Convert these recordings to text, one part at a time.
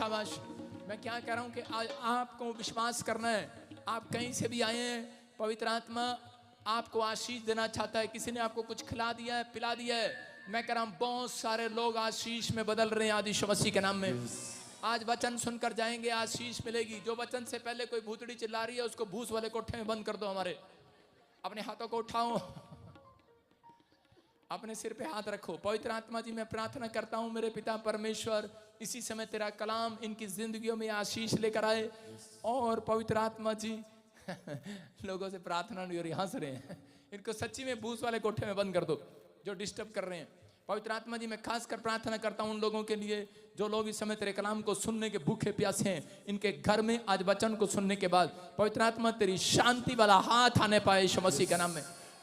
शाबाश। मैं क्या कह रहा हूँ कि आपको विश्वास करना है। आप कहीं से भी आए हैं, पवित्र आत्मा आपको आशीष देना चाहता है। किसी ने आपको कुछ खिला दिया है, पिला दिया है, मैं कह रहा हूँ बहुत सारे लोग आशीष में बदल रहे हैं आज यीशु मसीह के नाम में। आज वचन सुनकर जाएंगे, आशीष मिलेगी। जो वचन से पहले कोई भूतड़ी चिल्ला रही है उसको भूस वाले कोठे में बंद कर दो। हमारे अपने हाथों को उठाओ, अपने सिर पे हाथ रखो। पवित्र आत्मा जी, मैं प्रार्थना करता हूँ मेरे पिता परमेश्वर, इसी समय तेरा कलाम इनकी जिंदगियों में आशीष लेकर आए। और पवित्र आत्मा जी लोगों से प्रार्थना नहीं हो रही, हंस रहे हैं, इनको सच्ची में भूस वाले कोठे में बंद कर दो जो डिस्टर्ब कर रहे हैं। पवित्र आत्मा जी, मैं खास कर प्रार्थना करता हूँ उन लोगों के लिए जो लोग इस समय तेरे कलाम को सुनने के भूखे प्यासे हैं। इनके घर में आज वचन को सुनने के बाद पवित्र आत्मा तेरी शांति वाला हाथ आने पाए यीशु मसीह के नाम में,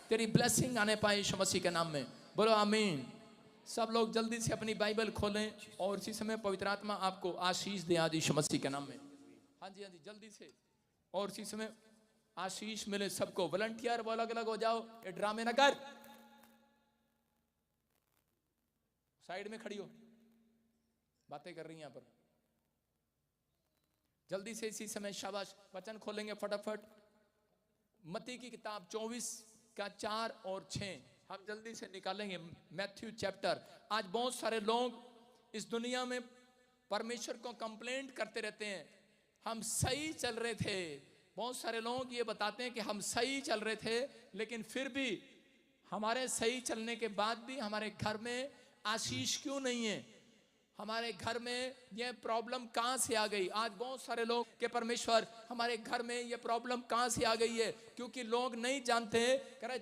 तेरी ब्लेसिंग आने पाए यीशु मसीह के नाम में। बोलो आमीन। सब लोग जल्दी से अपनी बाइबल खोलें और इसी समय पवित्र आत्मा आपको आशीष दे आज यीशु मसीह के नाम में। हाँ जी, हाँ जी, जल्दी से। और इसी समय आशीष मिले सबको। वॉलंटियर वो अलग अलग हो जाओ, ये ड्रामे ना कर, साइड में खड़ी हो, बातें कर रही हैं यहाँ पर। जल्दी से इसी समय शाबाश। वचन खोलेंगे फटाफट। मत्ती की किताब 24 का 4 और 6 हम जल्दी से निकालेंगे। Matthew chapter. आज बहुत सारे लोग इस दुनिया में परमेश्वर को कंप्लेंट करते रहते हैं, हम सही चल रहे थे। बहुत सारे लोग ये बताते हैं कि हम सही चल रहे थे, लेकिन फिर भी हमारे सही चलने के बाद भी हमारे घर में आशीष क्यों नहीं है? हमारे घर में ये प्रॉब्लम कहां से आ गई? आज बहुत सारे लोग के परमेश्वर हमारे घर में ये प्रॉब्लम कहां से आ गई है? क्योंकि लोग नहीं जानते।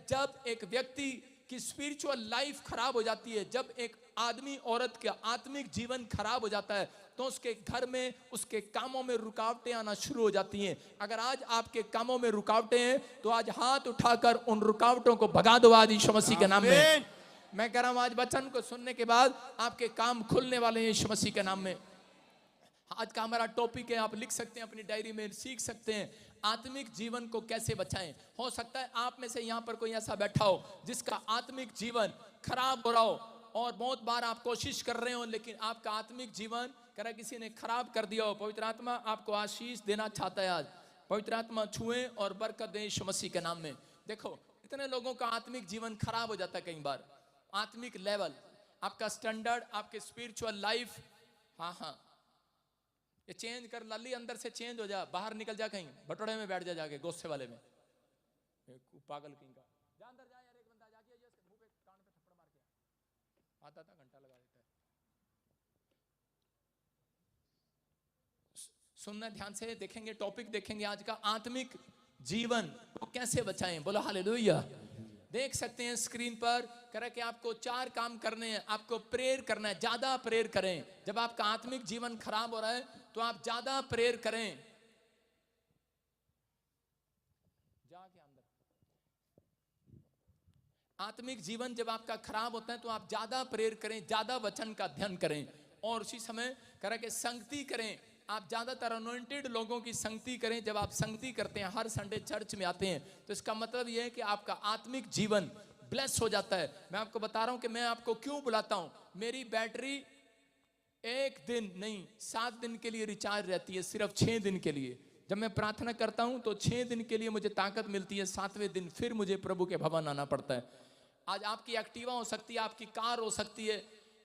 जब एक व्यक्ति की स्पिरिचुअल लाइफ खराब हो जाती है, जब एक आदमी औरत का आत्मिक जीवन खराब हो जाता है, तो उसके घर में उसके कामों में रुकावटें आना शुरू हो जाती हैं। अगर आज आपके कामों में रुकावटें हैं तो आज हाथ उठाकर उन रुकावटों को भगा दो आज यीशु मसीह के नाम में। मैं कह रहा हूं आज वचन को सुनने के बाद आपके काम खुलने वाले हैं यीशु मसीह के नाम में। आज का हमारा टॉपिक है, आप लिख सकते हैं अपनी डायरी में, सीख सकते हैं आत्मिक जीवन को कैसे बचाएं। हो सकता है आप में से यहाँ पर कोई ऐसा बैठा हो जिसका आत्मिक जीवन खराब हो रहा हो, और बहुत बार आप कोशिश कर रहे हो लेकिन आपका आत्मिक जीवन करा किसी ने खराब कर दिया हो। पवित्र आत्मा आपको आशीष देना चाहता है। आज पवित्र आत्मा छुए और बरकत दे यीशु मसीह के नाम में। देखो, इतने लोगों का आत्मिक जीवन खराब हो जाता है कई बार। आत्मिक लेवल, आपका स्टैंडर्ड, आपके स्पिरिचुअल लाइफ, हाँ ये चेंज कर लाली, अंदर से चेंज हो जा, बाहर निकल जा, कहीं बटोड़े में बैठ जा जाके गोस्से वाले में, पागल किंग का। जा अंदर जा यार, एक बंदा जाके मुंह पे कान पे थप्पड़ मार के आता था, घंटा लगा देता है। सुनना ध्यान से, देखेंगे टॉपिक, देखेंगे आज का आत्मिक जीवन को कैसे बचाएं। बोलो हालेलुया। देख सकते हैं स्क्रीन पर कह रहा है कि आपको 4 काम करने हैं। आपको प्रेयर करना है, ज्यादा प्रेयर करें। जब आपका आत्मिक जीवन खराब हो रहा है तो आप ज्यादा प्रेयर करें। जाके अंदर आत्मिक जीवन जब आपका खराब होता है तो आप ज्यादा प्रेयर करें, ज्यादा वचन का अध्ययन करें। और उसी समय कह रहा है कि संगति करें। आप ज्यादातर अनॉइंटेड लोगों की संगति करें। जब आप संगति करते हैं, हर संडे चर्च में आते हैं, तो इसका मतलब यह है कि आपका आत्मिक जीवन ब्लेस हो जाता है। मैं आपको बता रहा हूं कि मैं आपको क्यों बुलाता हूं। मेरी बैटरी 1 दिन नहीं 7 दिन के लिए रिचार्ज रहती है, सिर्फ 6 दिन के लिए। जब मैं प्रार्थना करता हूं तो 6 दिन के लिए मुझे ताकत मिलती है, 7वें दिन फिर मुझे प्रभु के भवन आना पड़ता है। आज आपकी एक्टिवा हो सकती है, आपकी कार हो सकती है,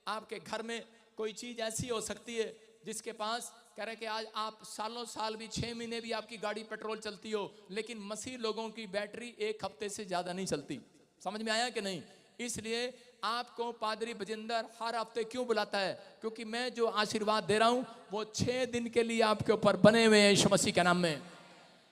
आपके घर में कोई चीज ऐसी हो सकती है जिसके पास कह रहे कि आज आप सालों साल भी 6 महीने भी आपकी गाड़ी पेट्रोल चलती हो, लेकिन मसीह लोगों की बैटरी 1 हफ्ते से ज्यादा नहीं चलती। समझ में आया कि नहीं? इसलिए आपको पादरी बजिंदर हर हफ्ते क्यों बुलाता है? क्योंकि मैं जो आशीर्वाद दे रहा हूं वो 6 दिन के लिए आपके ऊपर बने हुए हैं यीशु मसीह के नाम में।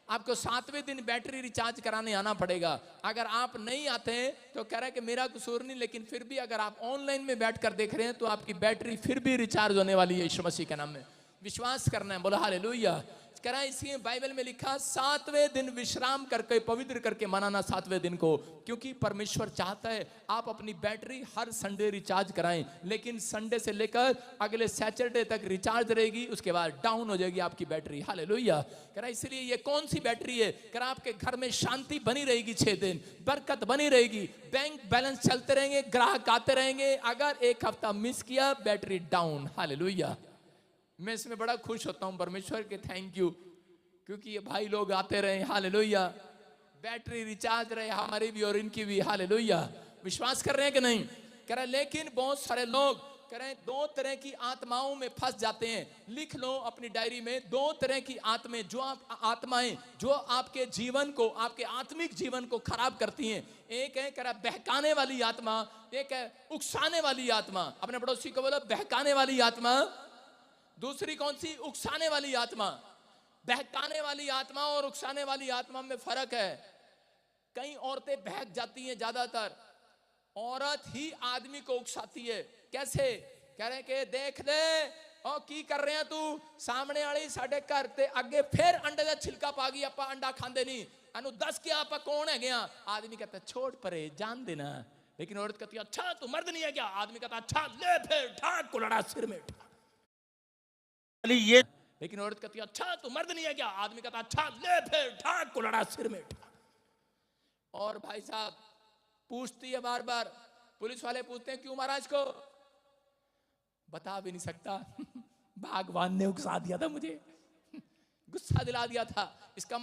आपको 7वें दिन बैटरी रिचार्ज कराने आना पड़ेगा। अगर आप नहीं आते तो कह रहा है कि मेरा कसूर नहीं, लेकिन फिर भी अगर आप ऑनलाइन में बैठकर देख रहे हैं तो आपकी बैटरी फिर भी रिचार्ज होने वाली है यीशु मसीह के नाम में। विश्वास करना है, बोलो हालेलुया। कह रहा है इसलिए बाइबल में लिखा 7वें दिन विश्राम करके पवित्र करके मनाना 7वें दिन को, क्योंकि परमेश्वर चाहता है आप अपनी बैटरी हर संडे रिचार्ज कराएं। लेकिन संडे से लेकर अगले सैटरडे तक रिचार्ज रहेगी, उसके बाद डाउन हो जाएगी आपकी बैटरी। हालेलुया। कह रहा है इसलिए ये कौन सी बैटरी है? कह रहा आपके घर में शांति बनी रहेगी 6 दिन, बरकत बनी रहेगी, बैंक बैलेंस चलते रहेंगे, ग्राहक आते रहेंगे। अगर 1 हफ्ता मिस किया बैटरी डाउन। हालेलुया। मैं इसमें बड़ा खुश होता हूं, परमेश्वर के थैंक यू, क्योंकि ये भाई लोग आते रहे, हालेलुया, बैटरी रिचार्ज रहे हमारी भी और इनकी भी, हालेलुया। विश्वास कर रहे हैं कि नहीं? कह रहे लेकिन बहुत सारे लोग कह रहे हैं दो तरह की आत्माओं में फंस जाते हैं। लिख लो अपनी डायरी में, दो तरह की आत्माएं जो आपके जीवन को, आपके आत्मिक जीवन को खराब करती हैं। एक है कह रहा बहकाने वाली आत्मा, एक है उकसाने वाली आत्मा। अपने पड़ोसी को बोलो बहकाने वाली आत्मा। दूसरी कौन सी? उकसाने वाली आत्मा। बहकाने वाली आत्मा और उकसाने वाली आत्मा में फर्क है। कई औरतें बहक जाती हैं, ज्यादातर औरत ही आदमी को उकसाती है। कैसे? कह रहे कि देख ले और की कर रहे हैं तू, सामने वाली साडे घर ते अगे फिर अंडे का छिलका पा गई, आपा अंडा खांदे नहीं, अनु दस क्या आपा कौन है गया। आदमी कहता छोड़ परे, जान देना। लेकिन औरत कहती अच्छा तू मर्द नहीं है क्या? आदमी कहता अच्छा ले फिर ठाक कुलड़ा सिर में ठाक। लेकिन औरत कहती अच्छा तू मर्द नहीं है क्या? आदमी कहता अच्छा ले फिर ठाक कुलड़ा सिर में ठाक। और भाई साहब पूछती है बार बार, पुलिस वाले पूछते हैं क्यों महाराज को? बता भी नहीं सकता। भगवान ने उकसा दिया था मुझे, गुस्सा दिला दिया था। इसका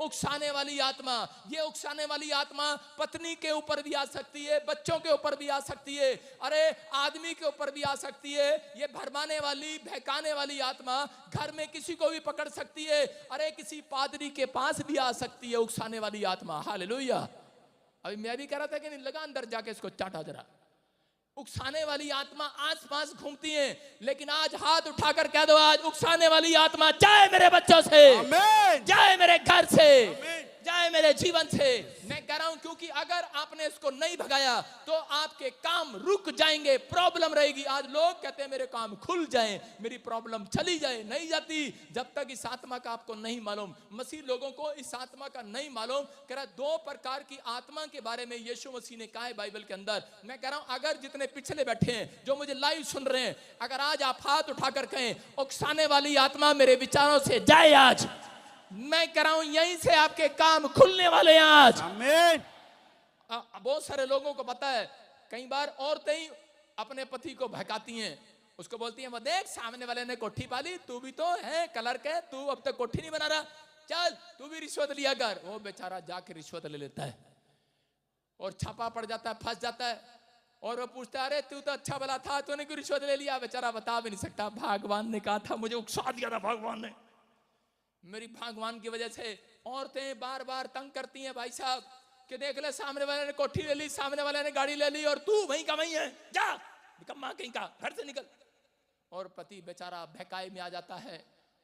उकसाने वाली आत्मा, ये उकसाने वाली आत्मा पत्नी के ऊपर भी आ सकती है, बच्चों के ऊपर भी आ सकती है, अरे आदमी के ऊपर भी आ सकती है। ये भरमाने वाली, बहकाने वाली आत्मा घर में किसी को भी पकड़ सकती है, अरे किसी पादरी के पास भी आ सकती है उकसाने वाली आत्मा। हालेलुया। अभी मैं भी कह रहा था कि नहीं, लगा अंदर जाके इसको चाटा जरा। उकसाने वाली आत्मा आस पास घूमती है, लेकिन आज हाथ उठाकर कह दो, आज उकसाने वाली आत्मा जाए मेरे बच्चों से, जाए मेरे घर से, जाए मेरे जीवन से। मैं कह रहा हूं क्योंकि अगर आपने इसको नहीं भगाया तो आपके काम रुक जाएंगे, प्रॉब्लम रहेगी। आज लोग कहते हैं मेरे काम खुल जाए, मेरी प्रॉब्लम चली जाए, नहीं जाती जब तक इस आत्मा का आपको नहीं मालूम। मसीह लोगों को इस आत्मा का नहीं मालूम। कह रहा दो प्रकार की आत्मा के बारे में यीशु मसीह ने कहा है बाइबल के अंदर। मैं कह रहा हूं अगर जितने पिछले बैठे हैं, जो मुझे लाइव सुन रहे हैं, अगर आज आप हाथ उठाकर कहें उकसाने वाली आत्मा मेरे विचारों से जाए, आज मैं कह रहा हूं यहीं से आपके काम खुलने वाले हैं आज। आमीन। बहुत सारे लोगों को पता है, कई बार औरतें ही अपने पति को भड़काती हैं, उसको बोलती हैं वो देख सामने वाले ने कोठी पाली, तू भी तो है क्लर्क है, तू अब तक कोठी नहीं बना रहा, चल तू भी रिश्वत लिया कर। वो बेचारा जाके रिश्वत ले लेता है और छापा पड़ जाता है, फंस जाता है। और वो पूछता है अरे तू तो अच्छा भला था, तूने क्यों रिश्वत ले लिया? बेचारा बता भी नहीं सकता, भगवान ने कहा था, मुझे उकसा दिया था भगवान ने, मेरी भगवान की वजह से। औरतें बार बार तंग करती हैं भाई साहब कि देख ले सामने वाले ने कोठी ले ली, सामने वाले ने गाड़ी ले ली और तू वहीं का वहीं है, जा निकम्मा कहीं का, घर से निकल। और पति बेचारा बहकाए में आ जाता है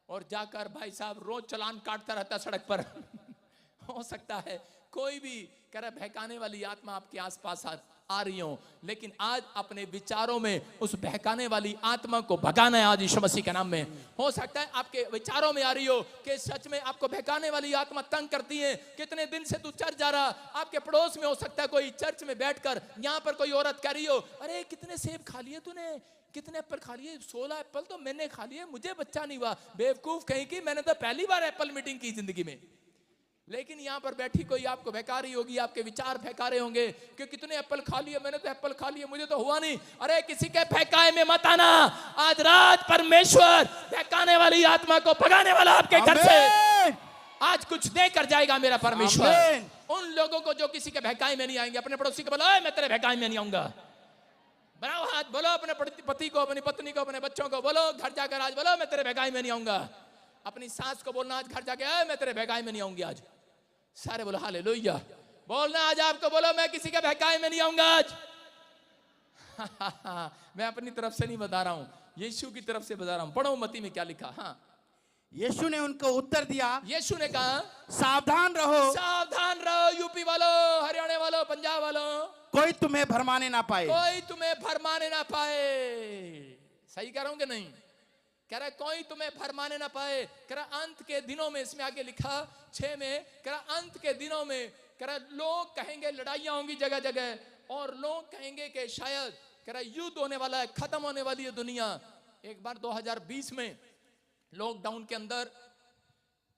और जाकर भाई साहब रोज चालान काटता रहता सड़क पर। हो सकता है कोई भी कह रहा बहकाने वाली आत्मा आपके आसपास आ रही हो, लेकिन आज अपने विचारों में उस बहकाने वाली आत्मा को भगाना है आज यीशु मसीह के नाम में। हो सकता है आपके विचारों में आ रही हो कि सच में आपको बहकाने वाली आत्मा तंग करती है, कितने दिन से तू चर्च जा रहा, आपके पड़ोस में हो सकता है कोई चर्च में बैठकर यहाँ पर कोई औरत कह रही हो अरे कितने सेब खा लिए तूने, कितने एप्पल खा लिए? 16 एप्पल तो मैंने खा लिए, मुझे बच्चा नहीं हुआ। बेवकूफ कहीं की, मैंने तो पहली बार एप्पल मीटिंग की जिंदगी में। लेकिन यहाँ पर बैठी कोई आपको बहका रही होगी, आपके विचार बहका रहे होंगे कि कितने एप्पल खा लिए, मैंने तो एप्पल खा लिए, मुझे तो हुआ नहीं। अरे किसी के बहकाए में मत आना, आज रात परमेश्वर बहकाने वाली आत्मा को भगाने वाला आपके घर से आज कुछ दे कर जाएगा मेरा परमेश्वर। उन लोगों को जो किसी के बहकाए में नहीं आएंगे, अपने पड़ोसी को बोलो मैं तेरे बहकाए में नहीं आऊंगा, बनाओ हाथ, बोलो अपने पति को, अपनी पत्नी को, अपने बच्चों को बोलो घर जाकर आज बोलो मैं तेरे बहकाए में नहीं आऊंगा। अपनी सास को बोलना आज घर जाके मैं तेरे बहकाए में नहीं आऊंगी आज। सारे बोलो हालेलुया। बोलना आज आपको, बोलो मैं किसी के बहकाए में नहीं आऊंगा आज। मैं अपनी तरफ से नहीं बता रहा हूं, यीशु की तरफ से बता रहा हूं। पढ़ो मत्ती में क्या लिखा। हाँ, यीशु ने उनको उत्तर दिया, यीशु ने कहा सावधान रहो, सावधान रहो, यूपी वालों, हरियाणा वालों, पंजाब वालों, कोई तुम्हें भरमाने ना पाए, कोई तुम्हें भरमाने ना पाए। सही कह रहा हूं कि नहीं? कह रहा कोई तुम्हें फरमाने ना पाए। कह रहा अंत के दिनों में, इसमें आगे लिखा 6 में, कह रहा अंत के दिनों में, कह रहा लोग कहेंगे लड़ाइयां होंगी जगह जगह, और लोग कहेंगे कि शायद कह रहा युद्ध होने वाला है, खत्म होने वाली है दुनिया। एक बार 2020 में लॉकडाउन के अंदर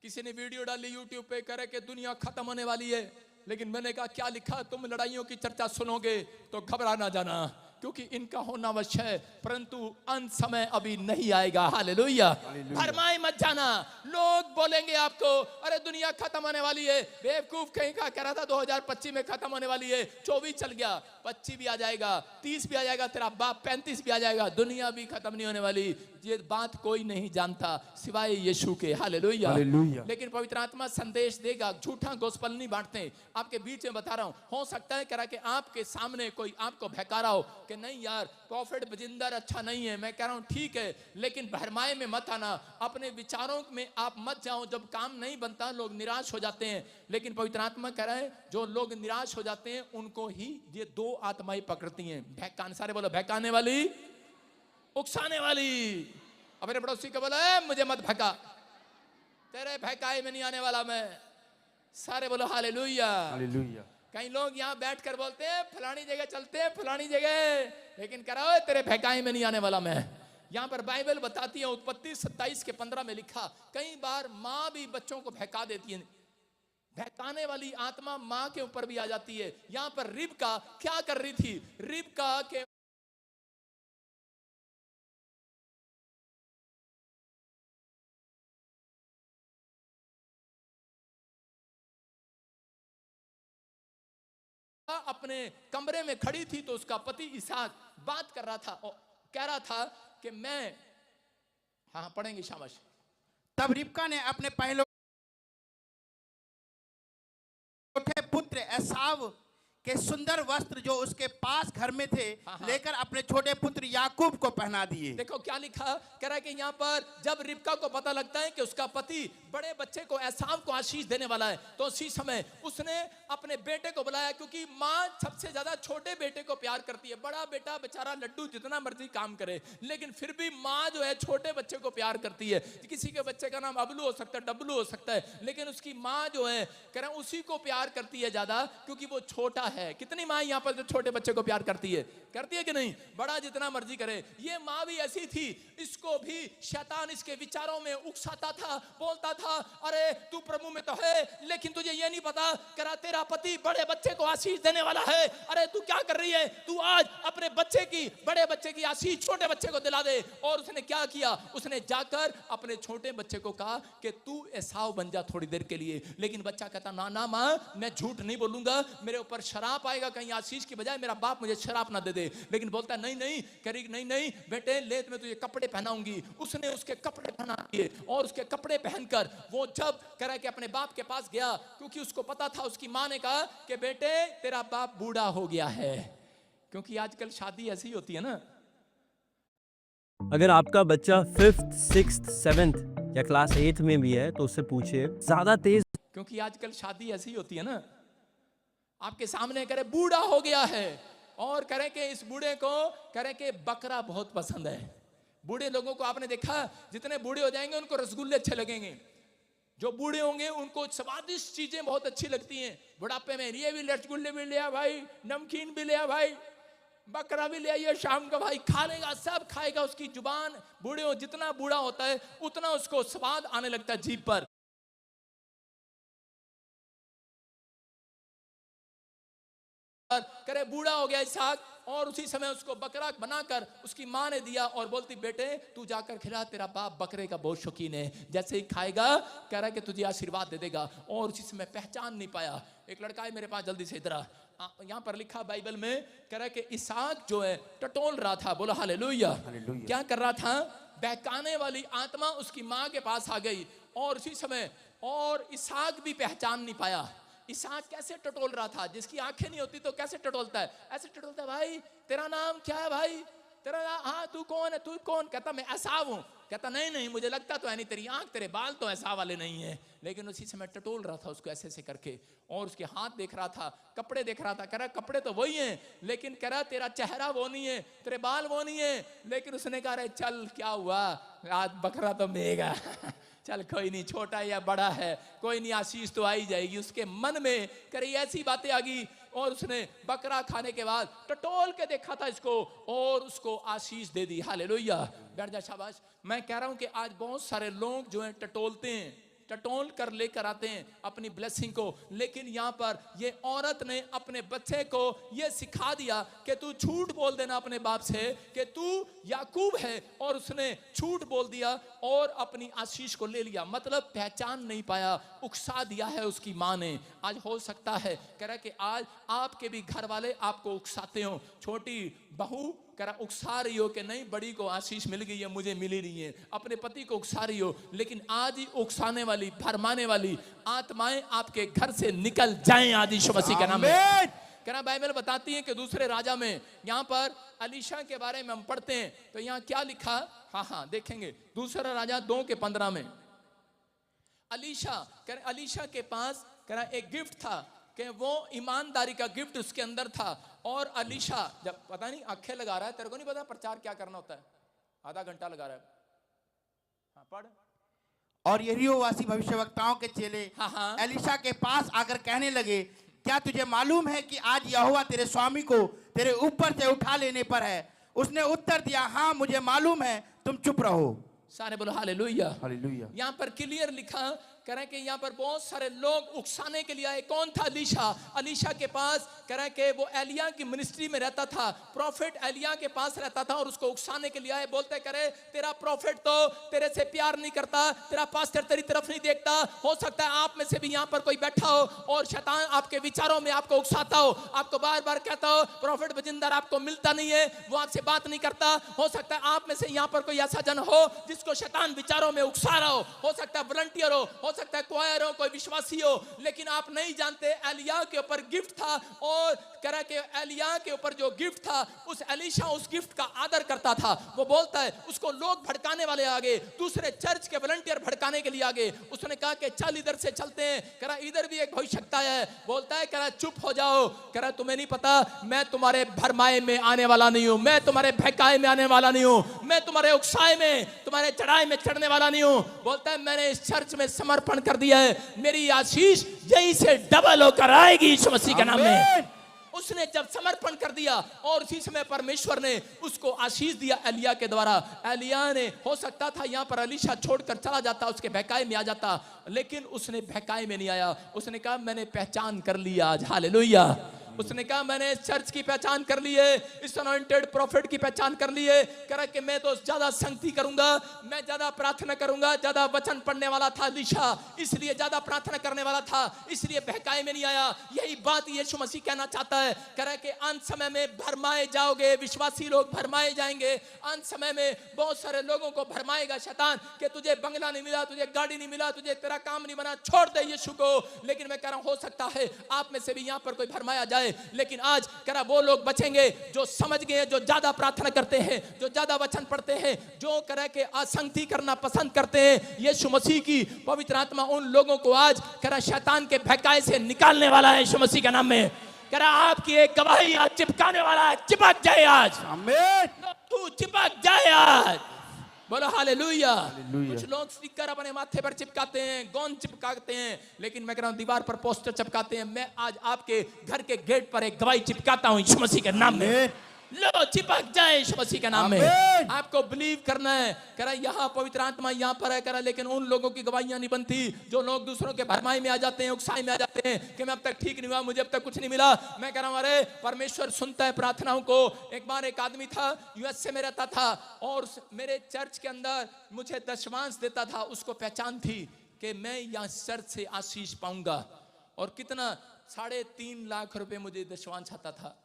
किसी ने वीडियो डाली यूट्यूब पे, कह रहे कि दुनिया खत्म होने वाली है, लेकिन मैंने कहा क्या लिखा, तुम लड़ाइयों की चर्चा सुनोगे तो घबरा ना जाना, क्योंकि इनका होना अवश्य है, परंतु अंत समय अभी नहीं आएगा। हालेलुया। भरमाए मत जाना। लोग बोलेंगे आपको, अरे दुनिया खत्म होने वाली है, बेवकूफ कहीं का कह रहा था 2025 में खत्म होने वाली है, 24 चल गया, 25 भी आ जाएगा, 30 भी आ जाएगा, तेरा बाप 35 भी आ जाएगा, दुनिया भी खत्म नहीं होने वाली। ये बात कोई नहीं जानता सिवाय यीशु के। हालेलुया। लेकिन पवित्र आत्मा संदेश देगा, झूठा गोस्पल नहीं बांटते। आपके बीच में बता रहा हूं, हो सकता है करा कि आपके सामने कोई आपको बहका रहा हो कि नहीं यार प्रॉफिट बजिंदर अच्छा नहीं है। मैं कह रहा हूं ठीक है, लेकिन भरमाए में मत आना, अपने विचारों में आप मत जाओ। जब काम नहीं बनता लोग निराश हो जाते हैं, लेकिन पवित्र आत्मा कह रहा है जो लोग निराश हो जाते हैं उनको ही ये दो आत्माएं पकड़ती हैं, बहकाने, सारे बोलो बहकाने वाली, उकसाने वाली। अपने पड़ोसी को बोलो मुझे मत भगा, तेरे बहकाए में नहीं आने वाला मैं। सारे बोलो हालेलुया। हालेलुया। कई लोग यहाँ बैठकर बोलते हैं फलानी जगह चलते हैं, फलानी जगह, लेकिन करो तेरे बहकाए में नहीं आने वाला मैं। यहाँ पर बाइबल बताती है, उत्पत्ति 27 के 15 में लिखा, कई बार माँ भी बच्चों को बहका देती है। बहकाने वाली आत्मा माँ के ऊपर भी आ जाती है। यहाँ पर रिबका क्या कर रही थी? रिबका के अपने कमरे में खड़ी थी तो उसका पति इसहाक बात कर रहा था और कह रहा था कि मैं, हाँ पढ़ेंगे शाबाश। तब रिबका ने अपने पहले पुत्र एसाव के सुंदर वस्त्र जो उसके पास घर में थे लेकर अपने छोटे पुत्र याकूब को पहना दिए। देखो क्या लिखा, कह रहा है कि यहाँ पर जब रिबका को पता लगता है कि उसका पति बड़े बच्चे को एसाव को आशीष देने वाला है, तो उसी समय उसने अपने बेटे को बुलाया, क्योंकि माँ सबसे ज्यादा छोटे बेटे को प्यार करती है। बड़ा बेटा बेचारा लड्डू जितना मर्जी काम करे, लेकिन फिर भी माँ जो है छोटे बच्चे को प्यार करती है। किसी के बच्चे का नाम अबलू हो सकता है, डब्लू हो सकता है, लेकिन उसकी माँ जो है कह रहे उसी को प्यार करती है ज्यादा, क्योंकि वो छोटा है। कितनी माँ यहाँ पर जो छोटे बच्चे को प्यार करती है कि नहीं? बड़ा जितना मर्जी करे। ये माँ भी ऐसी थी, इसको भी शैतान इसके विचारों में उकसाता था, बोलता था अरे तू प्रभु में तो है, लेकिन तुझे ये नहीं पता करा तेरा पति बड़े बच्चे को आशीष देने वाला है। अरे तू क्या कर रही है? तू आज अपने बच्चे की, बड़े बच्चे की आशीष छोटे बच्चे को दिला दे। और उसने क्या किया? उसने जाकर अपने छोटे बच्चे को कहा कि तू एसाव बन जा थोड़ी देर के लिए। लेकिन बच्चा कहता ना ना माँ, मैं झूठ नहीं बोलूंगा, मेरे ऊपर शराप आएगा, कहीं आशीष की बजाय मेरा बाप मुझे शराप ना दे दे। लेकिन बोलता नहीं नहीं, करी नहीं नहीं बेटे ले मैं तुझे कपड़े पहनाऊंगी। उसने उसके कपड़े पहना दिए और उसके कपड़े पहनकर वो जब कह रहा है कि अपने बाप के पास गया, क्योंकि उसको पता था, उसकी माँ ने कहा कि बेटे तेरा बाप बूढ़ा हो गया है। क्योंकि आजकल शादी ऐसी होती है ना। अगर आपका बच्चा 5th, 6th, 7th या क्लास 8 में भी है तो उससे पूछिए, ज्यादा तेज, क्योंकि आजकल शादी ऐसी होती है ना, आपके सामने करे बूढ़ा हो गया है और करें कि इस बूढ़े को करें कि बकरा बहुत पसंद है। बूढ़े लोगों को आपने देखा, जितने बूढ़े हो जाएंगे उनको रसगुल्ले अच्छे लगेंगे। जो बूढ़े होंगे उनको स्वादिष्ट चीजें बहुत अच्छी लगती हैं। बुढ़ापे में ये भी रसगुल्ले भी लिया भाई, नमकीन भी लिया भाई, बकरा भी ले आइए शाम का भाई, खा लेगा, सब खाएगा। उसकी जुबान, बूढ़े हो जितना बूढ़ा होता है उतना उसको स्वाद आने लगता है जीभ पर। करे बूढ़ा हो गया इसहाक, और उसी समय उसको बकरा बनाकर उसकी माँ ने दिया और बोलती बेटे तू जाकर खिला, तेरा बाप बकरे का बहुत शौकीन है, जैसे ही खाएगा कह रहा है कि तुझे आशीर्वाद दे देगा। और उसी समय पहचान नहीं पाया। एक लड़का है मेरे पास, जल्दी से इधर आ। यहाँ पर लिखा बाइबल में, कह रहा है कि इसहाक जो है टटोल रहा था। बोलो हालेलुया। क्या कर रहा था? बहकाने वाली आत्मा उसकी माँ के पास आ गई और उसी समय, और इसहाक भी पहचान नहीं पाया। इसहाक कैसे टटोल रहा था? जिसकी आंखें नहीं होती तो कैसे टटोलता है? ऐसे टटोलता है, भाई तेरा नाम क्या है भाई? तेरा हाँ तू कौन है? तू कौन? कहता मैं एसाव हूं। कहता नहीं नहीं मुझे लगता तो है नहीं, तेरी आंख तेरे बाल तो एसाव वाले नहीं है। लेकिन उसी समय टटोल रहा था उसको ऐसे ऐसे करके, और उसके हाथ देख रहा था, कपड़े देख रहा था। कह रहा कपड़े तो वही हैं, लेकिन कह रहा तेरा चेहरा वो नहीं है, तेरे बाल वो नहीं है। लेकिन उसने कहा रहे चल क्या हुआ, आज बकरा तो मिलेगा चल कोई नहीं, छोटा या बड़ा है कोई नहीं, आशीष तो आई जाएगी। उसके मन में करी ऐसी बातें आ गई और उसने बकरा खाने के बाद टटोल के देखा था इसको और उसको आशीष दे दी। हालेलुया। बैठ जा, शाबाश। मैं कह रहा हूं कि आज बहुत सारे लोग जो हैं टटोलते हैं, टटोल कर लेकर आते हैं अपनी ब्लेसिंग को। लेकिन यहाँ पर ये औरत ने अपने बच्चे को ये सिखा दिया कि तू झूठ बोल देना अपने बाप से कि तू याकूब है, और उसने झूठ बोल दिया और अपनी आशीष को ले लिया। मतलब पहचान नहीं पाया, उकसा दिया है उसकी माँ ने। आज हो सकता है कह रहा कि आज आपके भी घर वाले आपको उकसाते हो, छोटी बहू कह रहा उकसा रही हो कि नहीं बड़ी को आशीष मिल गई है मुझे मिली नहीं है, अपने पति को उकसा रही हो। लेकिन आज ही उकसाने वाली भरमाने वाली आत्माएं आपके घर से निकल जाएं आज यीशु मसीह के नाम में। कह रहा बाइबल बताती है कि दूसरे राजा में यहाँ पर अलीशा के बारे में हम पढ़ते हैं तो यहाँ क्या लिखा, हाँ देखेंगे दूसरा राजा 2:15 में। अलीशा के पास कह रहा एक गिफ्ट था कि वो ईमानदारी का गिफ्ट उसके अंदर था। और अलीशा जब पता नहीं आंखें लगा रहा है, तेरे को नहीं पता प्रचार क्या करना होता है, आधा घंटा लगा रहा है। हाँ पढ़। और यरीहोवासी भविष्यवक्ताओं के चेले हाँ। एलीशा के पास आकर कहने लगे, क्या तुझे मालूम है कि आज यहोवा तेरे स्वामी को तेरे ऊपर से उठा लेने पर है? उसने उत्तर दिया, हाँ मुझे मालूम है, तुम चुप रहो। सारे बोलो हालेलुया। हालेलुया। यहाँ पर क्लियर लिखा कह रहे हैं कि यहाँ पर बहुत सारे लोग उकसाने के लिए आए। कौन था? अलीशा के पास कह रहे हैं कि वो एलिया की मिनिस्ट्री में रहता था, प्रॉफिट एलिया के पास रहता था और उसको उकसाने के लिए आए। बोलते करे तेरा प्रॉफिट तो तेरे से प्यार नहीं करता, तेरा पास्टर तेरी तरफ नहीं देखता। हो सकता है आप में से भी यहाँ पर कोई बैठा हो और शैतान आपके विचारों में आपको उकसाता हो, आपको बार बार कहता हो प्रॉफिट बजिंदर आपको मिलता नहीं है, वो आपसे बात नहीं करता। हो सकता है आप में से यहाँ पर कोई ऐसा जन हो जिसको शैतान विचारों में उकसा रहा हो सकता है वॉलंटियर हो सकता है क्वायर हो, कोई विश्वासी हो, लेकिन आप नहीं जानते एलिया के ऊपर गिफ्ट था। और कह रहा कि एलिया के ऊपर जो गिफ्ट था उस एलीशा उस गिफ्ट का आदर करता था। वो बोलता है उसको लोग भड़काने वाले आ गए, दूसरे चर्च के वॉलंटियर भड़काने के लिए आ गए। उसने कहा कि चल इधर से चलते हैं। कह रहा इधर भी एक भविष्यवक्ता है। बोलता है कह रहा चुप हो जाओ। कह रहा तुम्हें नहीं पता मैं तुम्हारे भरमाए में आने वाला नहीं हूं, मैं तुम्हारे भड़काए में आने वाला नहीं हूं, मैं तुम्हारे उकसाए में तुम्हारे चढ़ाए में चढ़ने वाला नहीं हूं। बोलता है मैंने इस चर्च में समर्पण कर दिया है, मेरी आशीष यहीं से डबल होकर आएगी यीशु मसीह के नाम में। उसने जब समर्पण कर दिया और उसी समय परमेश्वर ने उसको आशीष दिया एलिया के द्वारा। एलिया ने हो सकता था यहाँ पर अलीशा छोड़कर चला जाता, उसके बहकाए में आ जाता, लेकिन उसने बहकाए में नहीं आया। उसने कहा मैंने पहचान कर लिया आज, हालेलुया। उसने कहा मैंने चर्च की पहचान कर ली है, इस अनॉइंटेड प्रॉफिट की पहचान कर ली है। कह रहा कि मैं तो ज्यादा संगति करूंगा, मैं ज्यादा प्रार्थना करूंगा, ज्यादा वचन पढ़ने वाला था अलीशा, इसलिए ज्यादा प्रार्थना करने वाला था, इसलिए बहकाए में नहीं आया। यही बात यीशु मसीह कहना चाहता है। कह रहा है कि अंत समय में भरमाए जाओगे, विश्वासी लोग भरमाए जाएंगे। अंत समय में बहुत सारे लोगों को भरमाएगा शैतान कि तुझे बंगला नहीं मिला, तुझे गाड़ी नहीं मिला, तुझे तेरा काम नहीं बना, छोड़ दे यीशु को। लेकिन मैं कह रहा हूं हो सकता है आप में से भी यहां पर कोई भरमाया जाए, लेकिन आज कह रहा वो लोग बचेंगे जो समझ गए, जो ज्यादा प्रार्थना करते हैं, जो ज्यादा वचन पढ़ते हैं, जो कह रहा कि असंगति करना पसंद करते हैं। यीशु मसीह की पवित्र आत्मा उन लोगों को आज कह रहा शैतान के भड़काए से निकालने वाला है यीशु मसीह के नाम में। कह रहा आपकी एक गवाही आज चिपकाने वाला है, चिपक जाए आज, आमीन। तू चिपक जाए आज, बोलो हालेलुया। कुछ लोग स्टिकर अपने माथे पर चिपकाते हैं, गोंद चिपकाते हैं, लेकिन मैं कह रहा हूं दीवार पर पोस्टर चिपकाते हैं। मैं आज आपके घर के गेट पर एक गवाही चिपकाता हूं यीशु मसीह के नाम में। लो चिपक जाए यीशु मसीह के नाम में। आपको बिलीव करना है। कह रहा यहाँ पवित्र आत्मा यहाँ पर है, कह रहा लेकिन उन लोगों की गवाहियां नहीं बनती जो लोग दूसरों के भरमाई में आ जाते हैं, उकसाई में आ जाते हैं कि मैं अब तक ठीक नहीं हुआ, मुझे अब तक कुछ नहीं मिला। मैं कह रहा हूँ अरे परमेश्वर सुनता है प्रार्थनाओं को। एक बार एक आदमी था, यूएसए में रहता था और मेरे चर्च के अंदर मुझे दशमांश देता था। उसको पहचान थी कि मैं यहाँ चर्च से आशीष पाऊंगा। और कितना 3.5 लाख रुपए मुझे दशमांश आता था।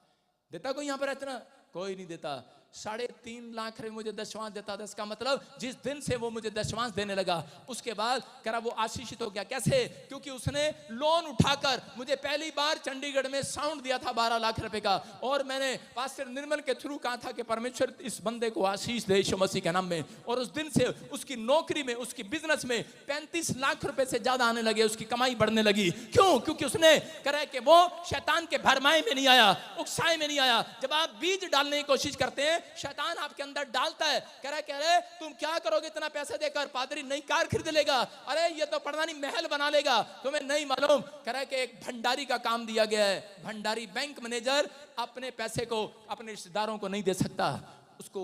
देता कोई यहाँ पर इतना? कोई नहीं देता। 3.5 लाख रुपए मुझे दशमांश देता था। इसका मतलब जिस दिन से वो मुझे दशमांश देने लगा उसके बाद कह रहा वो आशीषित हो गया। कैसे? क्योंकि उसने लोन उठाकर मुझे पहली बार चंडीगढ़ में साउंड दिया था 12 लाख रुपए का, और मैंने पास्टर निर्मल के थ्रू कहा था कि परमेश्वर इस बंदे को आशीष दे यीशु मसीह के नाम में। और उस दिन से उसकी नौकरी में, उसकी बिजनेस में 35 लाख रुपए से ज्यादा आने लगे, उसकी कमाई बढ़ने लगी। क्यों? क्योंकि उसने कह रहा है कि वो शैतान के भरमाए में नहीं आया, उकसाए में नहीं आया। जब आप बीज डालने की कोशिश करते हैं शैतान आपके अंदर डालता है। कह रहा है तुम क्या करोगे इतना पैसा देकर? पादरी नई कार खरीद लेगा, अरे ये तो पढ़ना नहीं महल बना लेगा, तुम्हें नहीं मालूम। कह रहा है कि एक भंडारी का काम दिया गया है। भंडारी बैंक मैनेजर अपने पैसे को अपने रिश्तेदारों को नहीं दे सकता, उसको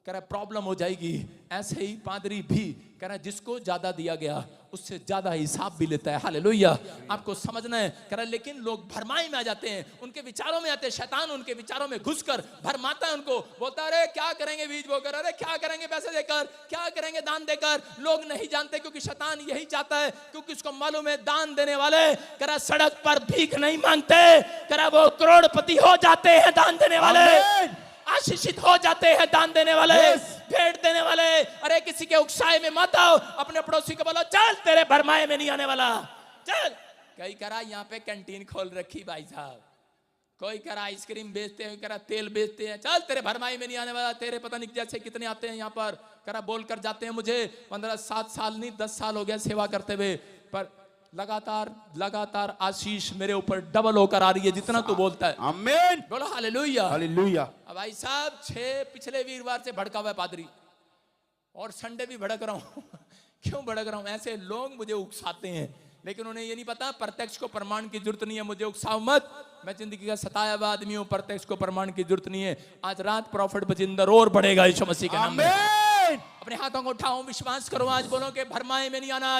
कह रहा प्रॉब्लम हो जाएगी। ऐसे ही पादरी भी कह रहा जिसको ज्यादा दिया गया उससे ज्यादा हिसाब भी लेता है। हालेलुया, आपको समझना है। कह रहा लेकिन लोग भरमाई में आ जाते हैं, उनके विचारों में आते हैं, शैतान उनके विचारों में घुसकर भरमाता है उनको, बोलता है अरे क्या करेंगे बीज बोकर, अरे क्या करेंगे पैसे देकर, क्या करेंगे दान देकर। लोग नहीं जानते क्योंकि शैतान यही चाहता है, क्योंकि उसको मालूम है दान देने वाले कह रहा सड़क पर भीख नहीं मांगते, कह रहा वो करोड़पति हो जाते हैं दान देने वाले, आशीषित हो जाते हैं दान देने वाले, भेंट देने वाले। अरे किसी के उकसाए में मत आओ, अपने पड़ोसी को बोलो चल तेरे भरमाए में नहीं आने वाला, चल। कई करा यहाँ पे कैंटीन खोल रखी भाई साहब, कोई करा आइसक्रीम बेचते हैं, करा तेल बेचते हैं, चल तेरे भरमाई में नहीं आने वाला, तेरे पता नहीं जैसे कितने आते हैं यहाँ पर, करा बोल कर जाते हैं। मुझे 7 साल नहीं 10 साल हो गया सेवा करते हुए, पर लगातार आशीष मेरे ऊपर डबल होकर आ रही है जितना तू बोलता है। आमीन, बोलो हालेलुया, हालेलुया। अब भाई साहब 6 पिछले वीरवार से भड़का हुआ है पादरी, और संडे भी भड़क रहा हूं क्यों भड़क रहा हूं? ऐसे लोग मुझे उकसाते हैं, लेकिन उन्हें ये नहीं पता प्रत्यक्ष को प्रमाण की जरूरत नहीं है। मुझे उकसाओ मत, मैं जिंदगी का सताया हुआ आदमी हूं, प्रत्यक्ष को प्रमाण की जरूरत नहीं है। आज रात प्रॉफिट बजिंदर और बढ़ेगा यीशु मसीह के नाम में। अपने हाथों को उठाओ, विश्वास करो, आज बोलो कि भरमाए में नहीं आना।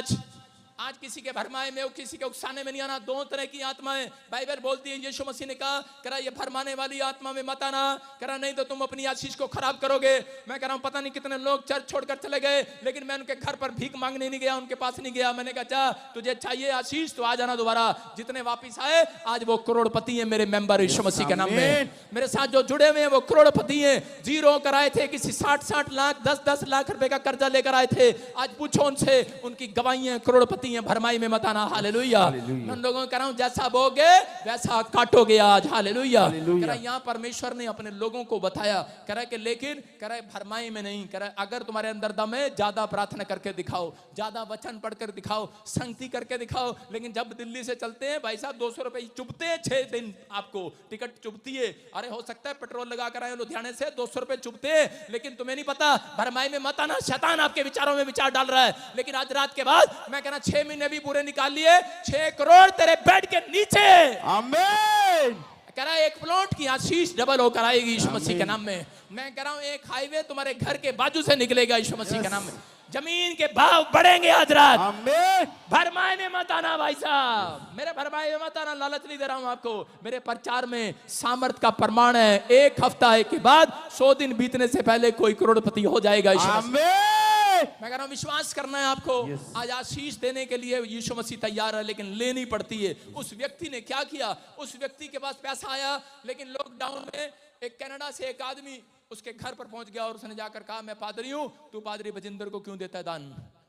आज किसी के भरमाए में, किसी के उकसाने में नहीं आना। 2 तरह की आत्माएं बाइबल बोलती है, यीशु मसीह ने कहा करा ये भरमाने वाली आत्मा में मत आना, करा नहीं तो तुम अपनी आशीष को खराब करोगे। मैं कह रहा हूं पता नहीं कितने लोग चर्च छोड़कर चले गए, लेकिन मैं उनके घर पर भीख मांगने नहीं गया, उनके पास नहीं गया। मैंने कहा जा तुझे चाहिए आशीष तो आ जाना दोबारा। जितने वापिस आए आज वो करोड़पति है मेरे मेंबर यीशु मसीह के नाम में। मेरे साथ जो जुड़े हुए हैं वो करोड़पति हैं। जीरो कराए थे, किसी 60 लाख 10 लाख रुपए का कर्जा लेकर आए थे, आज पूछो उनसे, उनकी गवाहियां करोड़पति हैं। भरमाई में मत आना। हालेलुया। उन लोगों को कह रहा हूं जैसा बोगे वैसा काटोगे आज। हालेलुया। कह रहा यहाँ परमेश्वर ने अपने लोगों को बताया, कह रहा कि लेकिन कह रहा भरमाई में नहीं, कह रहा अगर तुम्हारे अंदर दम है ज्यादा प्रार्थना करके दिखाओ, ज्यादा वचन पढ़कर दिखाओ, संगति करके दिखाओ। लेकिन जब दिल्ली से चलते हैं भाई साहब 200 रुपए चुभते हैं, 6 दिन आपको टिकट चुभती है। अरे हो सकता है पेट्रोल लगा कर आए लुधियाने से, 200 रुपए चुभते हैं, लेकिन तुम्हें नहीं पता भरमाई में मत आना। शैतान आपके विचारों में विचार डाल रहा है, लेकिन आज रात के बाद मैं कहना 6 महीने भी पूरे निकाल लिए, 6 करोड़ तेरे बेड के नीचे। आमीन। कह रहा है 1 प्लॉट की आशीष डबल होकर आएगी यीशु मसीह के नाम में। मैं कह रहा हूं 1 हाईवे तुम्हारे घर के बाजू से निकलेगा यीशु मसीह के नाम में। जमीन के भाव बढ़ेंगे आज रात। आमीन। भरमाए में मत आना भाई साहब, मेरे भरमाए में मत आना। लालच नहीं दे रहा हूं आपको, मेरे प्रचार में सामर्थ का प्रमाण है। 1 हफ्ता के बाद 100 दिन बीतने से पहले कोई करोड़पति हो जाएगा यीशु मसीह। मैं कह रहा हूं विश्वास करना है आपको। आज आशीष देने के लिए यीशु मसीह तैयार है, लेकिन लेनी पड़ती है। उस व्यक्ति ने क्या किया, उस व्यक्ति के पास पैसा आया, लेकिन लॉकडाउन में एक कनाडा से एक आदमी उसके घर पर पहुंच गया और उसने जाकर कहा मैं पादरी हूं, तू पादरी बजिंदर को क्यों देता है दान?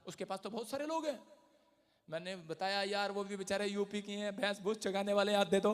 उसके पास तो बहुत सारे लोग हैं। मैंने बताया यार वो भी बेचारे यूपी की हैं, भैंस भूस चगाने वाले हाथ दे दो।